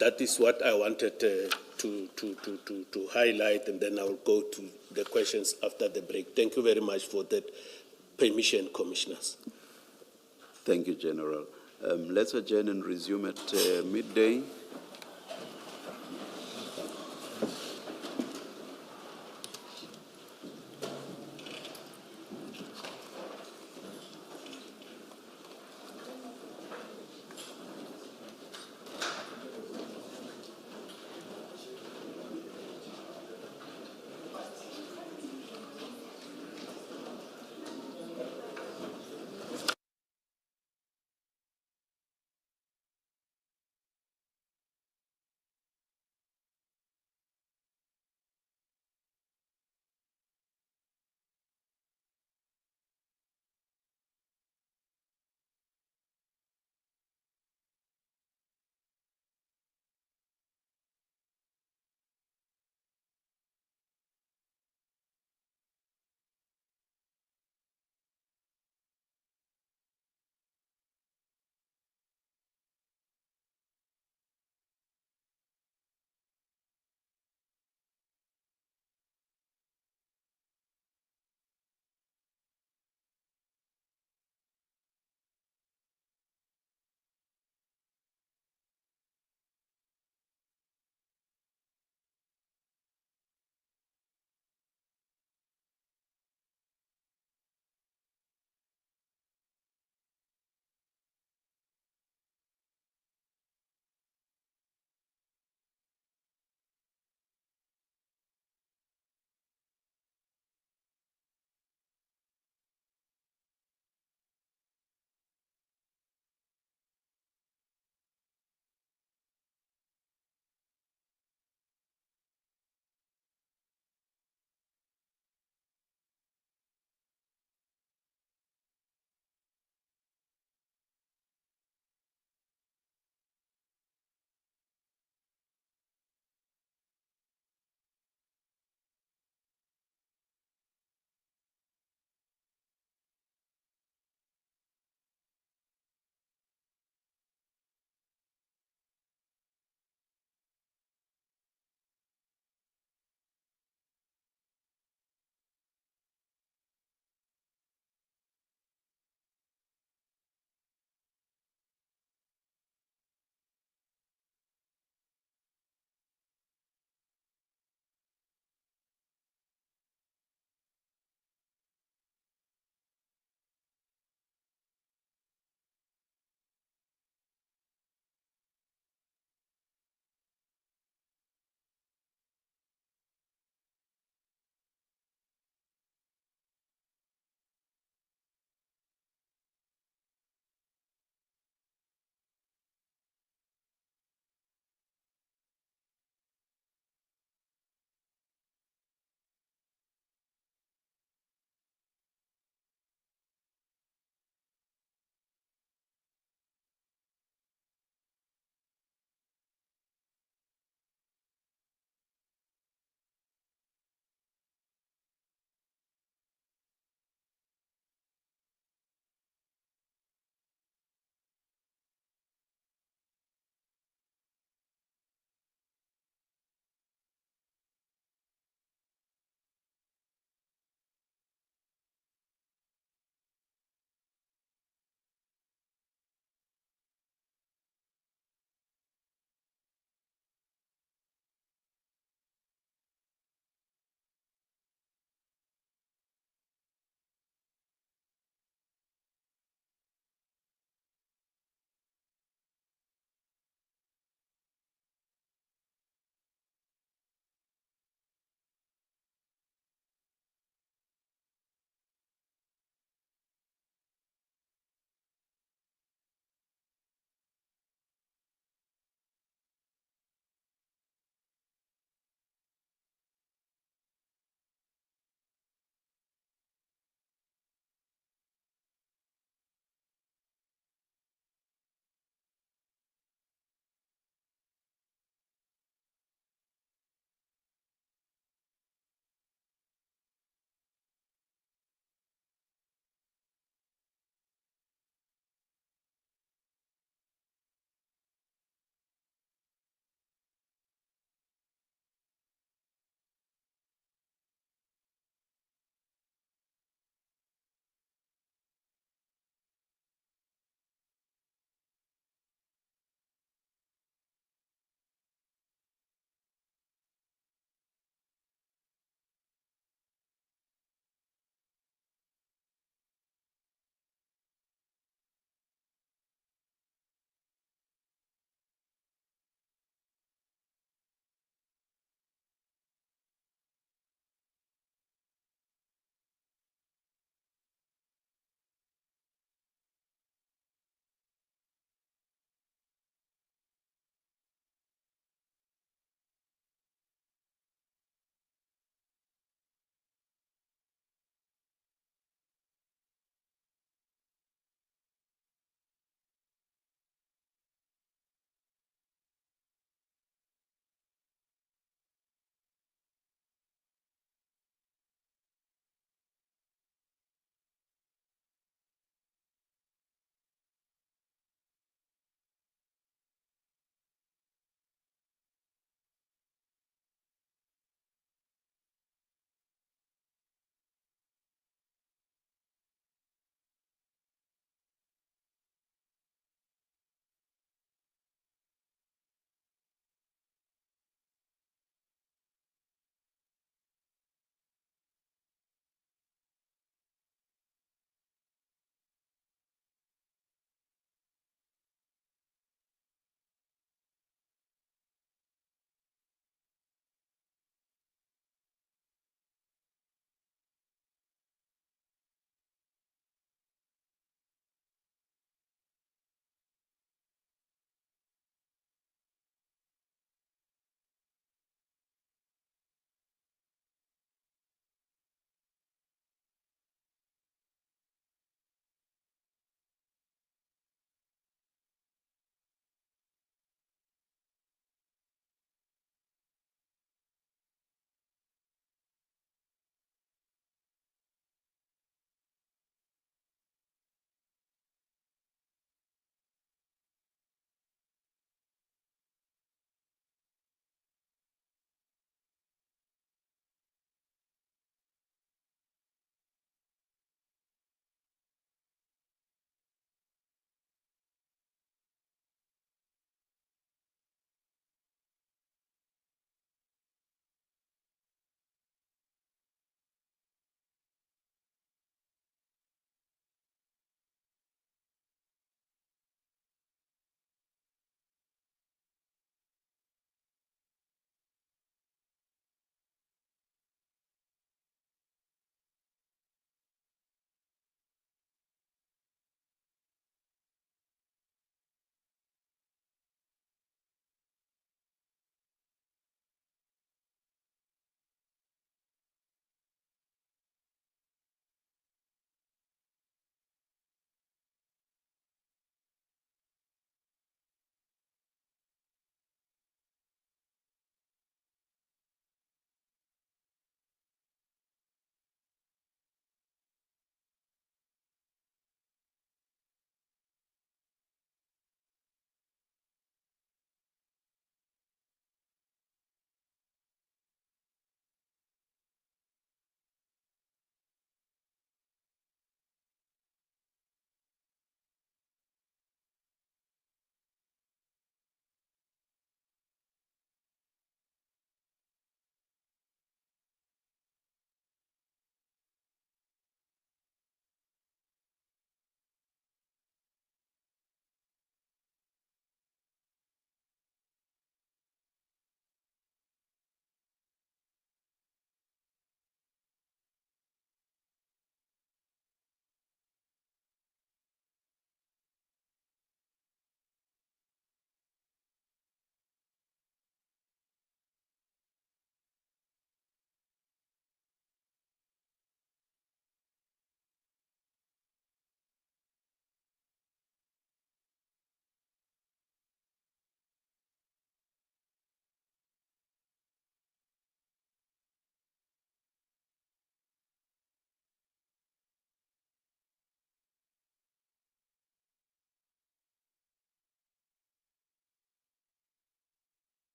That is what I wanted to highlight, and then I will go to the questions after the break. Thank you very much for that permission, Commissioners. Thank you, General. Let's adjourn and resume at midday.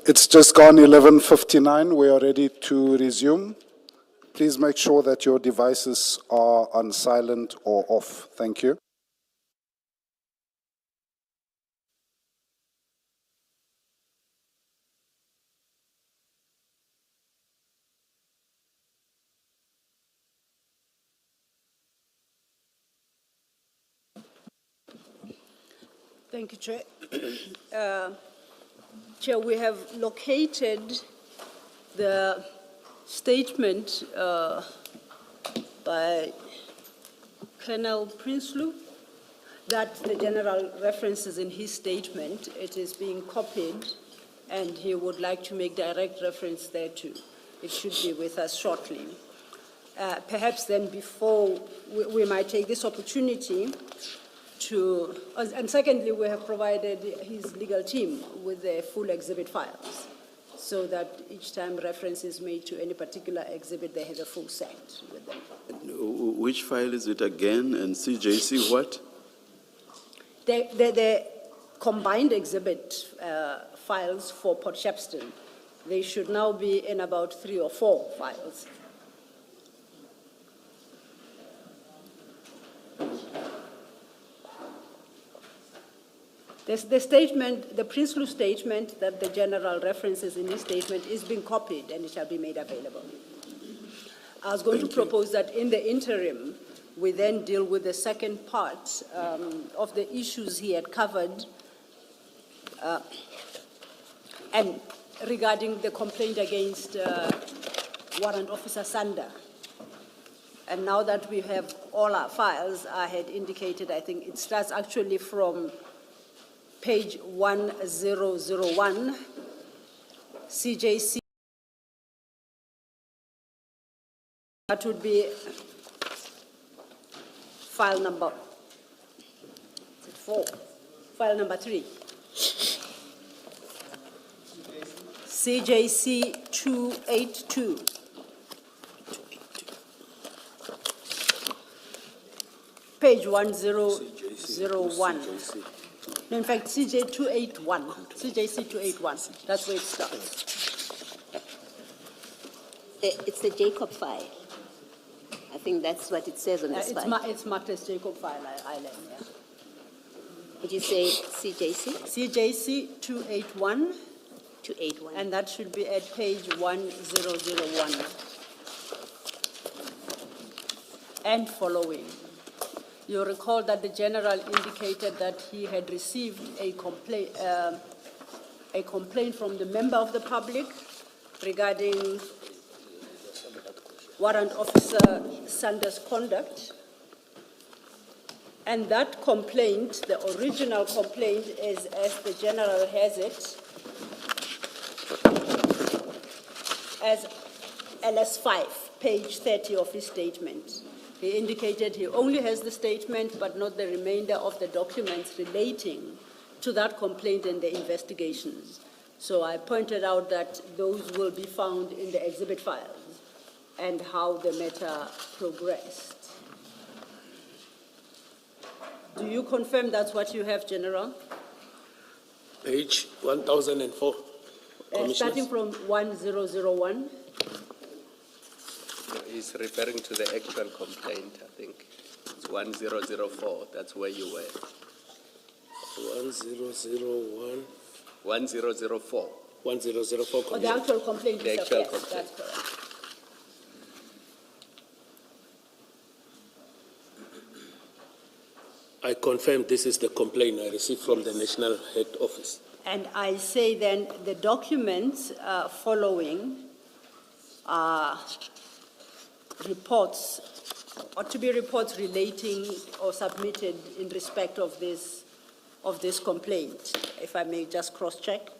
It's just gone 11:59. We are ready to resume. Please make sure that your devices are on silent or off. Thank you. Thank you, Chair. Chair, we have located the statement by Colonel Prinsloo that the general references in his statement. It is being copied, and he would like to make direct reference thereto. It should be with us shortly. Perhaps then, before we might take this opportunity to, and secondly, we have provided his legal team with the full exhibit files, so that each time reference is made to any particular exhibit, they have a full set with them. Which file is it again? And CJC what? The combined exhibit files for Port Shepstone, they should now be in about 3 or 4 files. The statement, the Prinsloo statement that the general references in his statement is being copied, and it shall be made available. I was going to propose that in the interim, we then deal with the second part of the issues he had covered, and regarding the complaint against Warrant Officer Sander. And now that we have all our files, I had indicated, I think it starts actually from page 1001, CJC. That would be file number 4, file number 3. CJC 282. Page 1001. No, in fact, CJ 281. CJC 281. That's where it starts. It's the Jacob file. I think that's what it says on this file. It's marked as Jacob file, Island, yeah. Would you say CJC? CJC 281. 281. And that should be at page 1001. And following. You'll recall that the general indicated that he had received a complaint from the member of the public regarding Warrant Officer Sander's conduct. And that complaint, the original complaint, is, as the general has it, as LS5, page 30 of his statement. He indicated he only has the statement, but not the remainder of the documents relating to that complaint and the investigations. So I pointed out that those will be found in the exhibit files and how the matter progressed. Do you confirm that's what you have, General? Page 1004. Starting from 1001. He's referring to the actual complaint, I think. It's 1004, that's where you were. 1001. 1004. 1004. Oh, the actual complaint. The is actual yes, complaint. that's correct. I confirm this is the complaint I received from the National Head Office. And I say then the documents following are reports, ought to be reports relating or submitted in respect of this complaint. If I may just cross-check.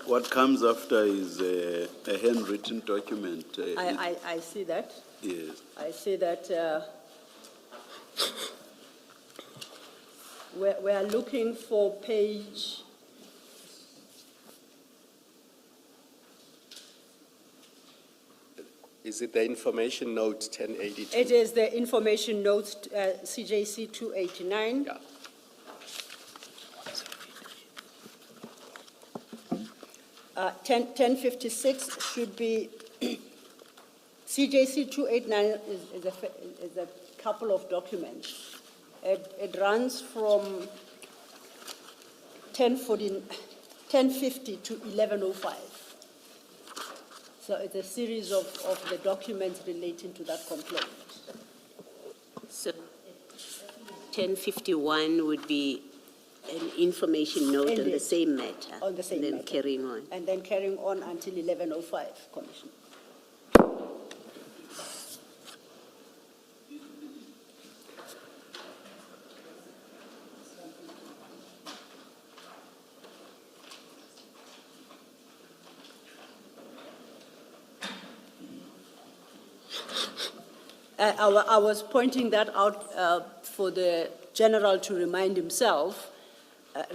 What comes after is a handwritten document. I see that. Yes. I see that we are looking for page Is it the information note 1082? It is the information note, CJC 289. Yeah. 1056 should be, CJC 289 is a couple of documents. It runs from 1050 to 1105. So it's a series of the documents relating to that complaint. So 1051 would be an information note on the Indeed. same matter. On the same and then matter. carrying on. And then carrying on until 1105, Commissioner. I was pointing that out for the general to remind himself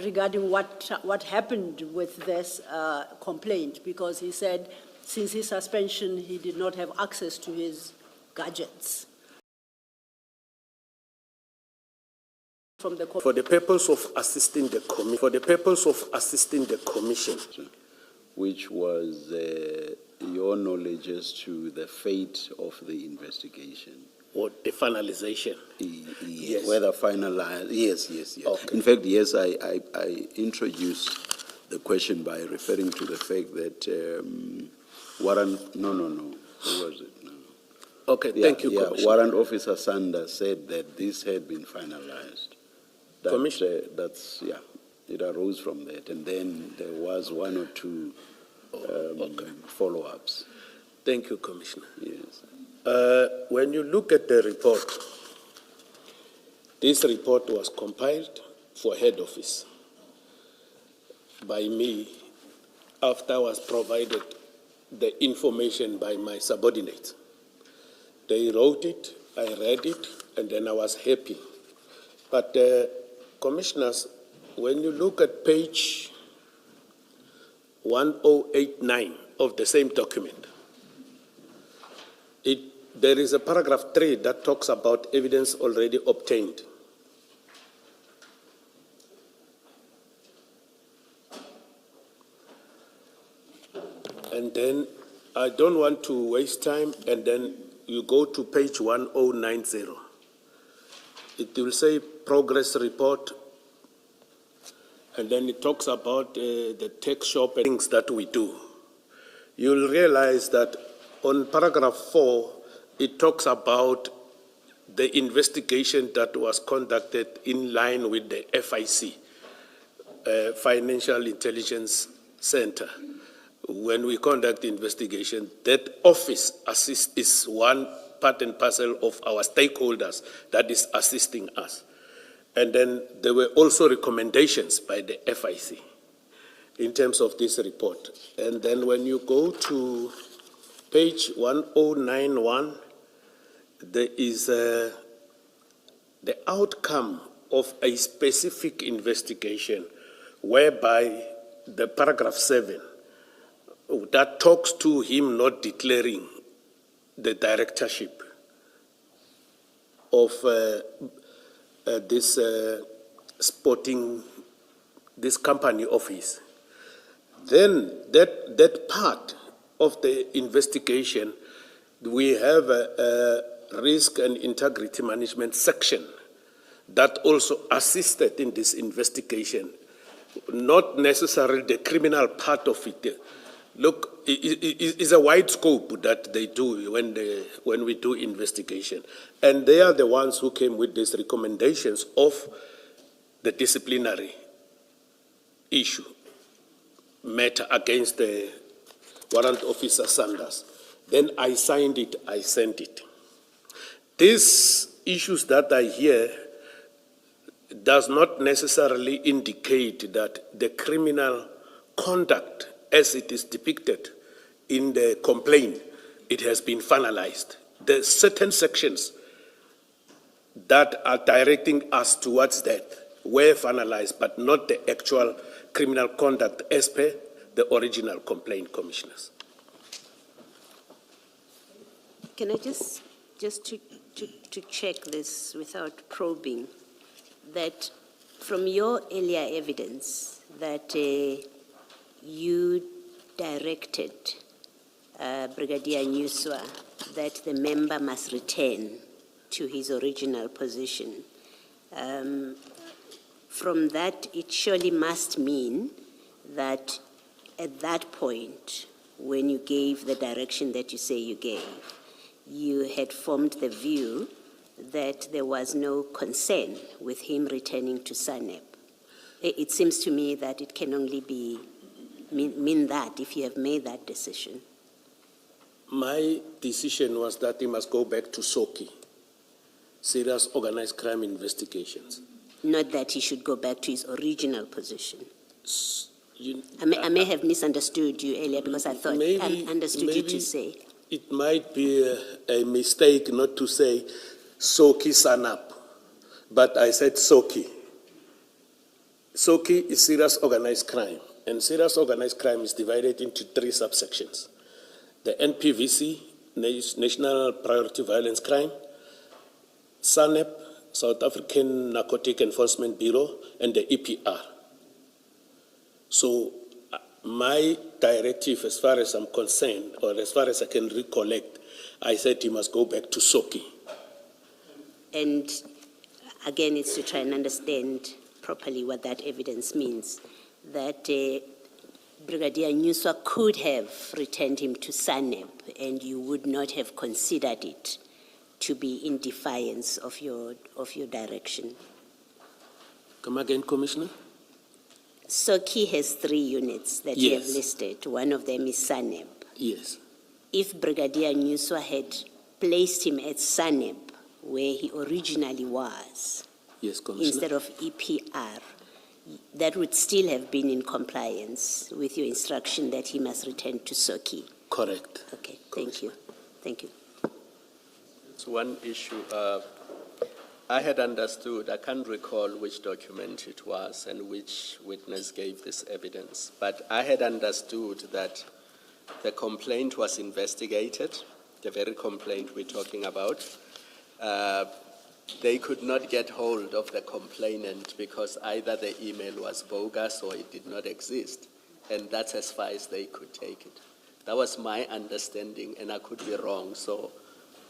regarding what happened with this complaint, because he said since his suspension, he did not have access to his gadgets. From the For the purpose of assisting the commission, Which was your knowledge as to the fate of the investigation. or the finalization. Yes. Whether finalized, yes. Okay. In fact, yes, I introduced the question by referring to the fact that warrant, no, who was it? No. Okay, thank you, Commissioner. Warrant Officer Sanders said that this had been finalized. That, Commissioner. It arose from that, and then there was one or two follow-ups. Thank you, Commissioner. Yes. When you look at the report, this report was compiled for head office by me after I was provided the information by my subordinates. They wrote it, I read it, and then I was happy. But commissioners, when you look at page 1089 of the same document, there is a paragraph 3 that talks about evidence already obtained. And then I don't want to waste time, and then you go to page 1090. It will say progress report, and then it talks about the tech shop and things that we do. You'll realize that on paragraph 4, it talks about the investigation that was conducted in line with the FIC, Financial Intelligence Center. When we conduct the investigation, that office is one part and parcel of our stakeholders that is assisting us. And then there were also recommendations by the FIC in terms of this report. And then when you go to page 1091, there is the outcome of a specific investigation whereby the paragraph 7 that talks to him not declaring the directorship of this company of his. Then that part of the investigation, we have a risk and integrity management section that also assisted in this investigation, not necessarily the criminal part of it. Look, it's a wide scope that they do when we do investigation. And they are the ones who came with these recommendations of the disciplinary issue matter against the warrant officer Sanders. Then I signed it, I sent it. These issues that I hear does not necessarily indicate that the criminal conduct as it is depicted in the complaint, it has been finalized. There are certain sections that are directing us towards that were finalized, but not the actual criminal conduct as per the original complaint, commissioners. Can I just to check this without probing, that from your earlier evidence that you directed Brigadier Nyuswa that the member must return to his original position, from that it surely must mean that at that point, when you gave the direction that you say you gave, you had formed the view that there was no concern with him returning to SANEP. It seems to me that it can only mean that if you have made that decision. My decision was that he must go back to SOKI, Serious Organized Crime Investigations. Not that he should go back to his original position. I may have misunderstood you earlier because I thought I understood you to say. It might be a mistake not to say SOKI SANAP, but I said SOKI. SOKI is serious organized crime, and serious organized crime is divided into 3 subsections. The NPVC, National Priority Violence Crime, SANEP, South African Narcotic Enforcement Bureau, and the EPR. So my directive, as far as I'm concerned, or as far as I can recollect, I said he must go back to SOKI. And again, it's to try and understand properly what that evidence means, that Brigadier Nyuswa could have returned him to SANEP and you would not have considered it to be in defiance of your direction. Come again, Commissioner? SOKI has 3 units that you have listed. One of them is SANEP. Yes. If Brigadier Nyuswa had placed him at SANEP, where he originally was, Yes, Commissioner. instead of EPR, that would still have been in compliance with your instruction that he must return to SOKI. Correct. Okay, thank you. Thank you. It's one issue. I had understood, I can't recall which document it was and which witness gave this evidence, but I had understood that the complaint was investigated, the very complaint we're talking about. They could not get hold of the complainant because either the email was bogus or it did not exist, and that's as far as they could take it. That was my understanding, and I could be wrong. So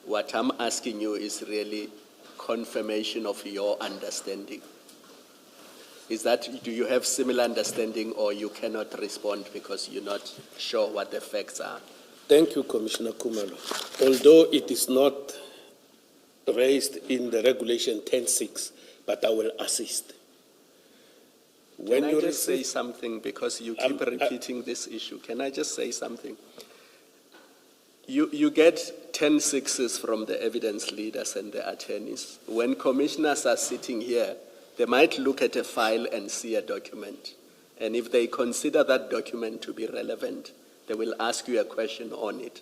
what I'm asking you is really confirmation of your understanding. Is that, do you have similar understanding, or you cannot respond because you're not sure what the facts are? Thank you, Commissioner Kumalo. Although it is not raised in the regulation 10.6, but I will assist. Can I just say something, because you keep repeating this issue? Can I just say something? You get 10.6s from the evidence leaders and the attorneys. When commissioners are sitting here, they might look at a file and see a document. And if they consider that document to be relevant, they will ask you a question on it.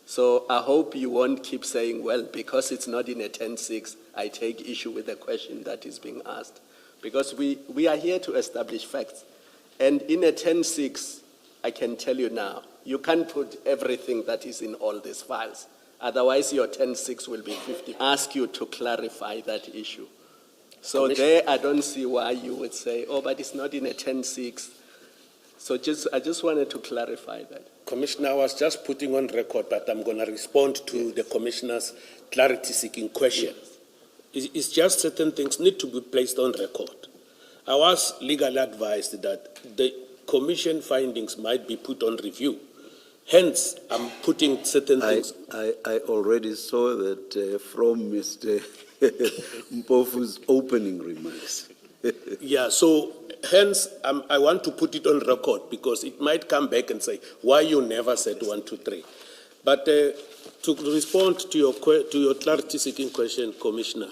So I hope you won't keep saying, well, because it's not in a 10.6, I take issue with the question that is being asked. Because we are here to establish facts. And in a 10.6, I can tell you now, you can't put everything that is in all these files. Otherwise, your 10.6 will be 50. Ask you to clarify that issue. So there, I don't see why you would say, oh, but it's not in a 10.6. So I just wanted to clarify that. Commissioner, I was just putting on record, but I'm going to respond to the Commissioner's clarity-seeking question. It's just certain things need to be placed on record. I was legally advised that the Commission findings might be put on review. Hence, I'm putting certain things. I already saw that from Mr. Mpofu's opening remarks. Yeah, so hence I want to put it on record because it might come back and say, why you never said 1, 2, 3. But to respond to your clarity-seeking question, Commissioner,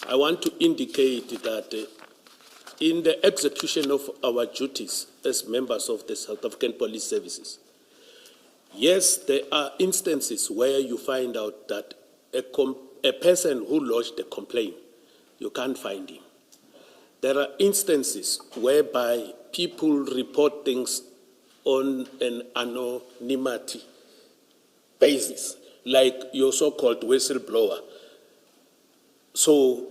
I want to indicate that in the execution of our duties as members of the South African Police Services, yes, there are instances where you find out that a person who lodged a complaint, you can't find him. There are instances whereby people report things on an anonymity basis. like your so-called whistleblower. So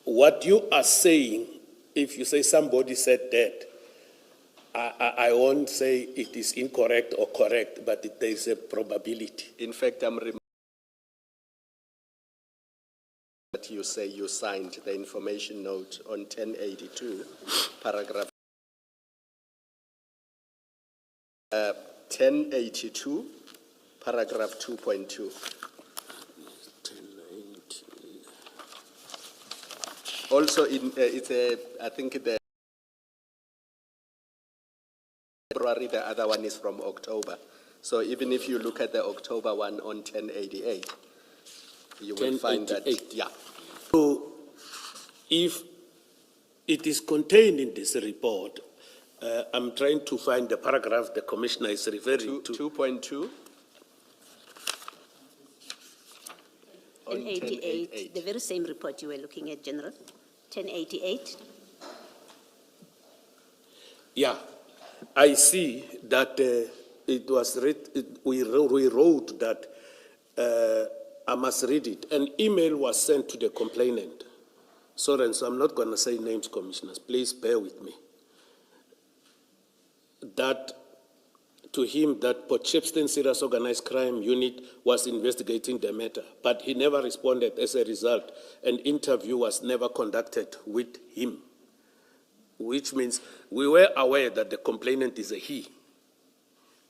what you are saying, if you say somebody said that, I won't say it is incorrect or correct, but there is a probability. In fact, I'm reminded that you say you signed the information note on 1082, paragraph 1082, paragraph 2.2. 1090. Also, I think the February, the other one is from October. So even if you look at the October one on 1088, you will find that, 1088. yeah. So if it is contained in this report, I'm trying to find the paragraph the commissioner is referring to. 2.2. On 1088, the very same report you were looking at, General. 1088. Yeah, I see that it was we wrote that, I must read it. An email was sent to the complainant. Sorry, so I'm not going to say names, commissioners. Please bear with me. That to him that Port Shepstone Serious Organized Crime Unit was investigating the matter, but he never responded. As a result, an interview was never conducted with him, which means we were aware that the complainant is a he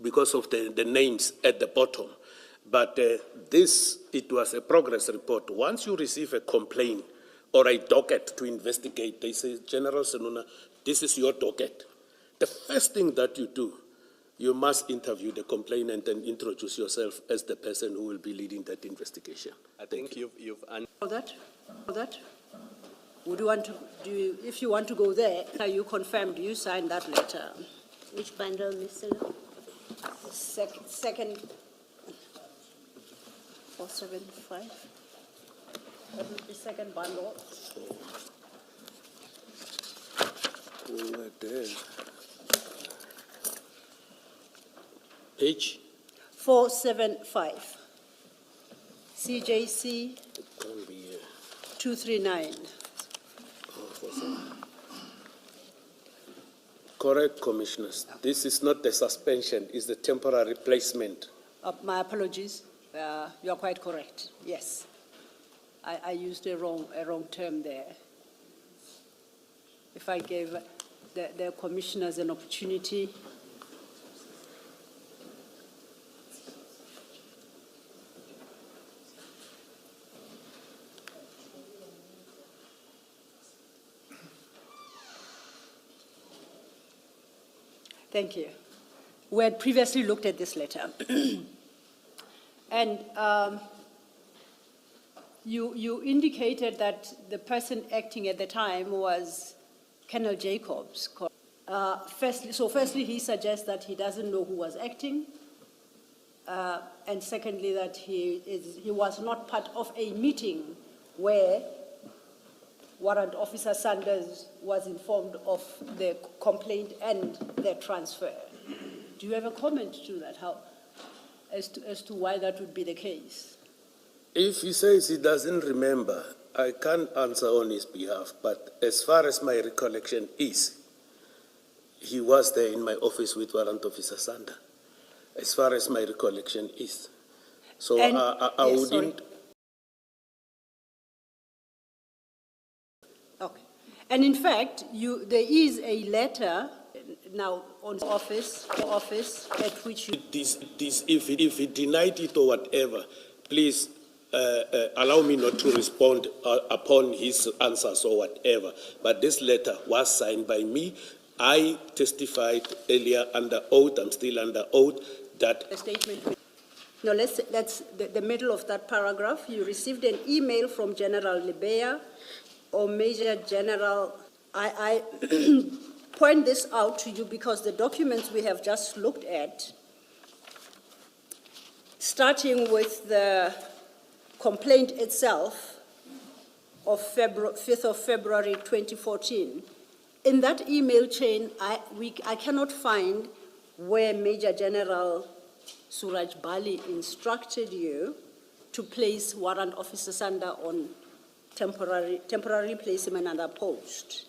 because of the names at the bottom. But it was a progress report. Once you receive a complaint or a docket to investigate, they say, General Senuna, this is your docket. The first thing that you do, you must interview the complainant and introduce yourself as the person who will be leading that investigation. I think you've that? Would you want to if you want to go there, are you confirmed you signed that letter? Which bundle, Mr. Law? Second 475. That would be second bundle. Page? 475. CJC It can't be 239. correct, commissioners. This is not the suspension, it's the temporary placement. My apologies. You are quite correct. Yes. I used a wrong term there. If I gave the commissioners an opportunity. Thank you. We had previously looked at this letter. And you indicated that the person acting at the time was Colonel Jacobs. Firstly, he suggests that he doesn't know who was acting. And secondly, that he was not part of a meeting where Warrant Officer Sanders was informed of the complaint and the transfer. Do you have a comment to that? As to why that would be the case? If he says he doesn't remember, I can't answer on his behalf, but as far as my recollection is, he was there in my office with Warrant Officer Sander, as far as my recollection is. So And- I yes, wouldn't... sorry. Okay. And in fact, there is a letter now on office at which you... If he denied it or whatever, please allow me not to respond upon his answers or whatever. But this letter was signed by me. I testified earlier under oath, I'm still under oath, that... A statement. No, that's the middle of that paragraph. You received an email from General Libeya or Major General. I point this out to you because the documents we have just looked at, starting with the complaint itself of 5th of February 2014, in that email chain, I cannot find where Major General Suraj Bali instructed you to place warrant officer Sanda on temporary place him in another post.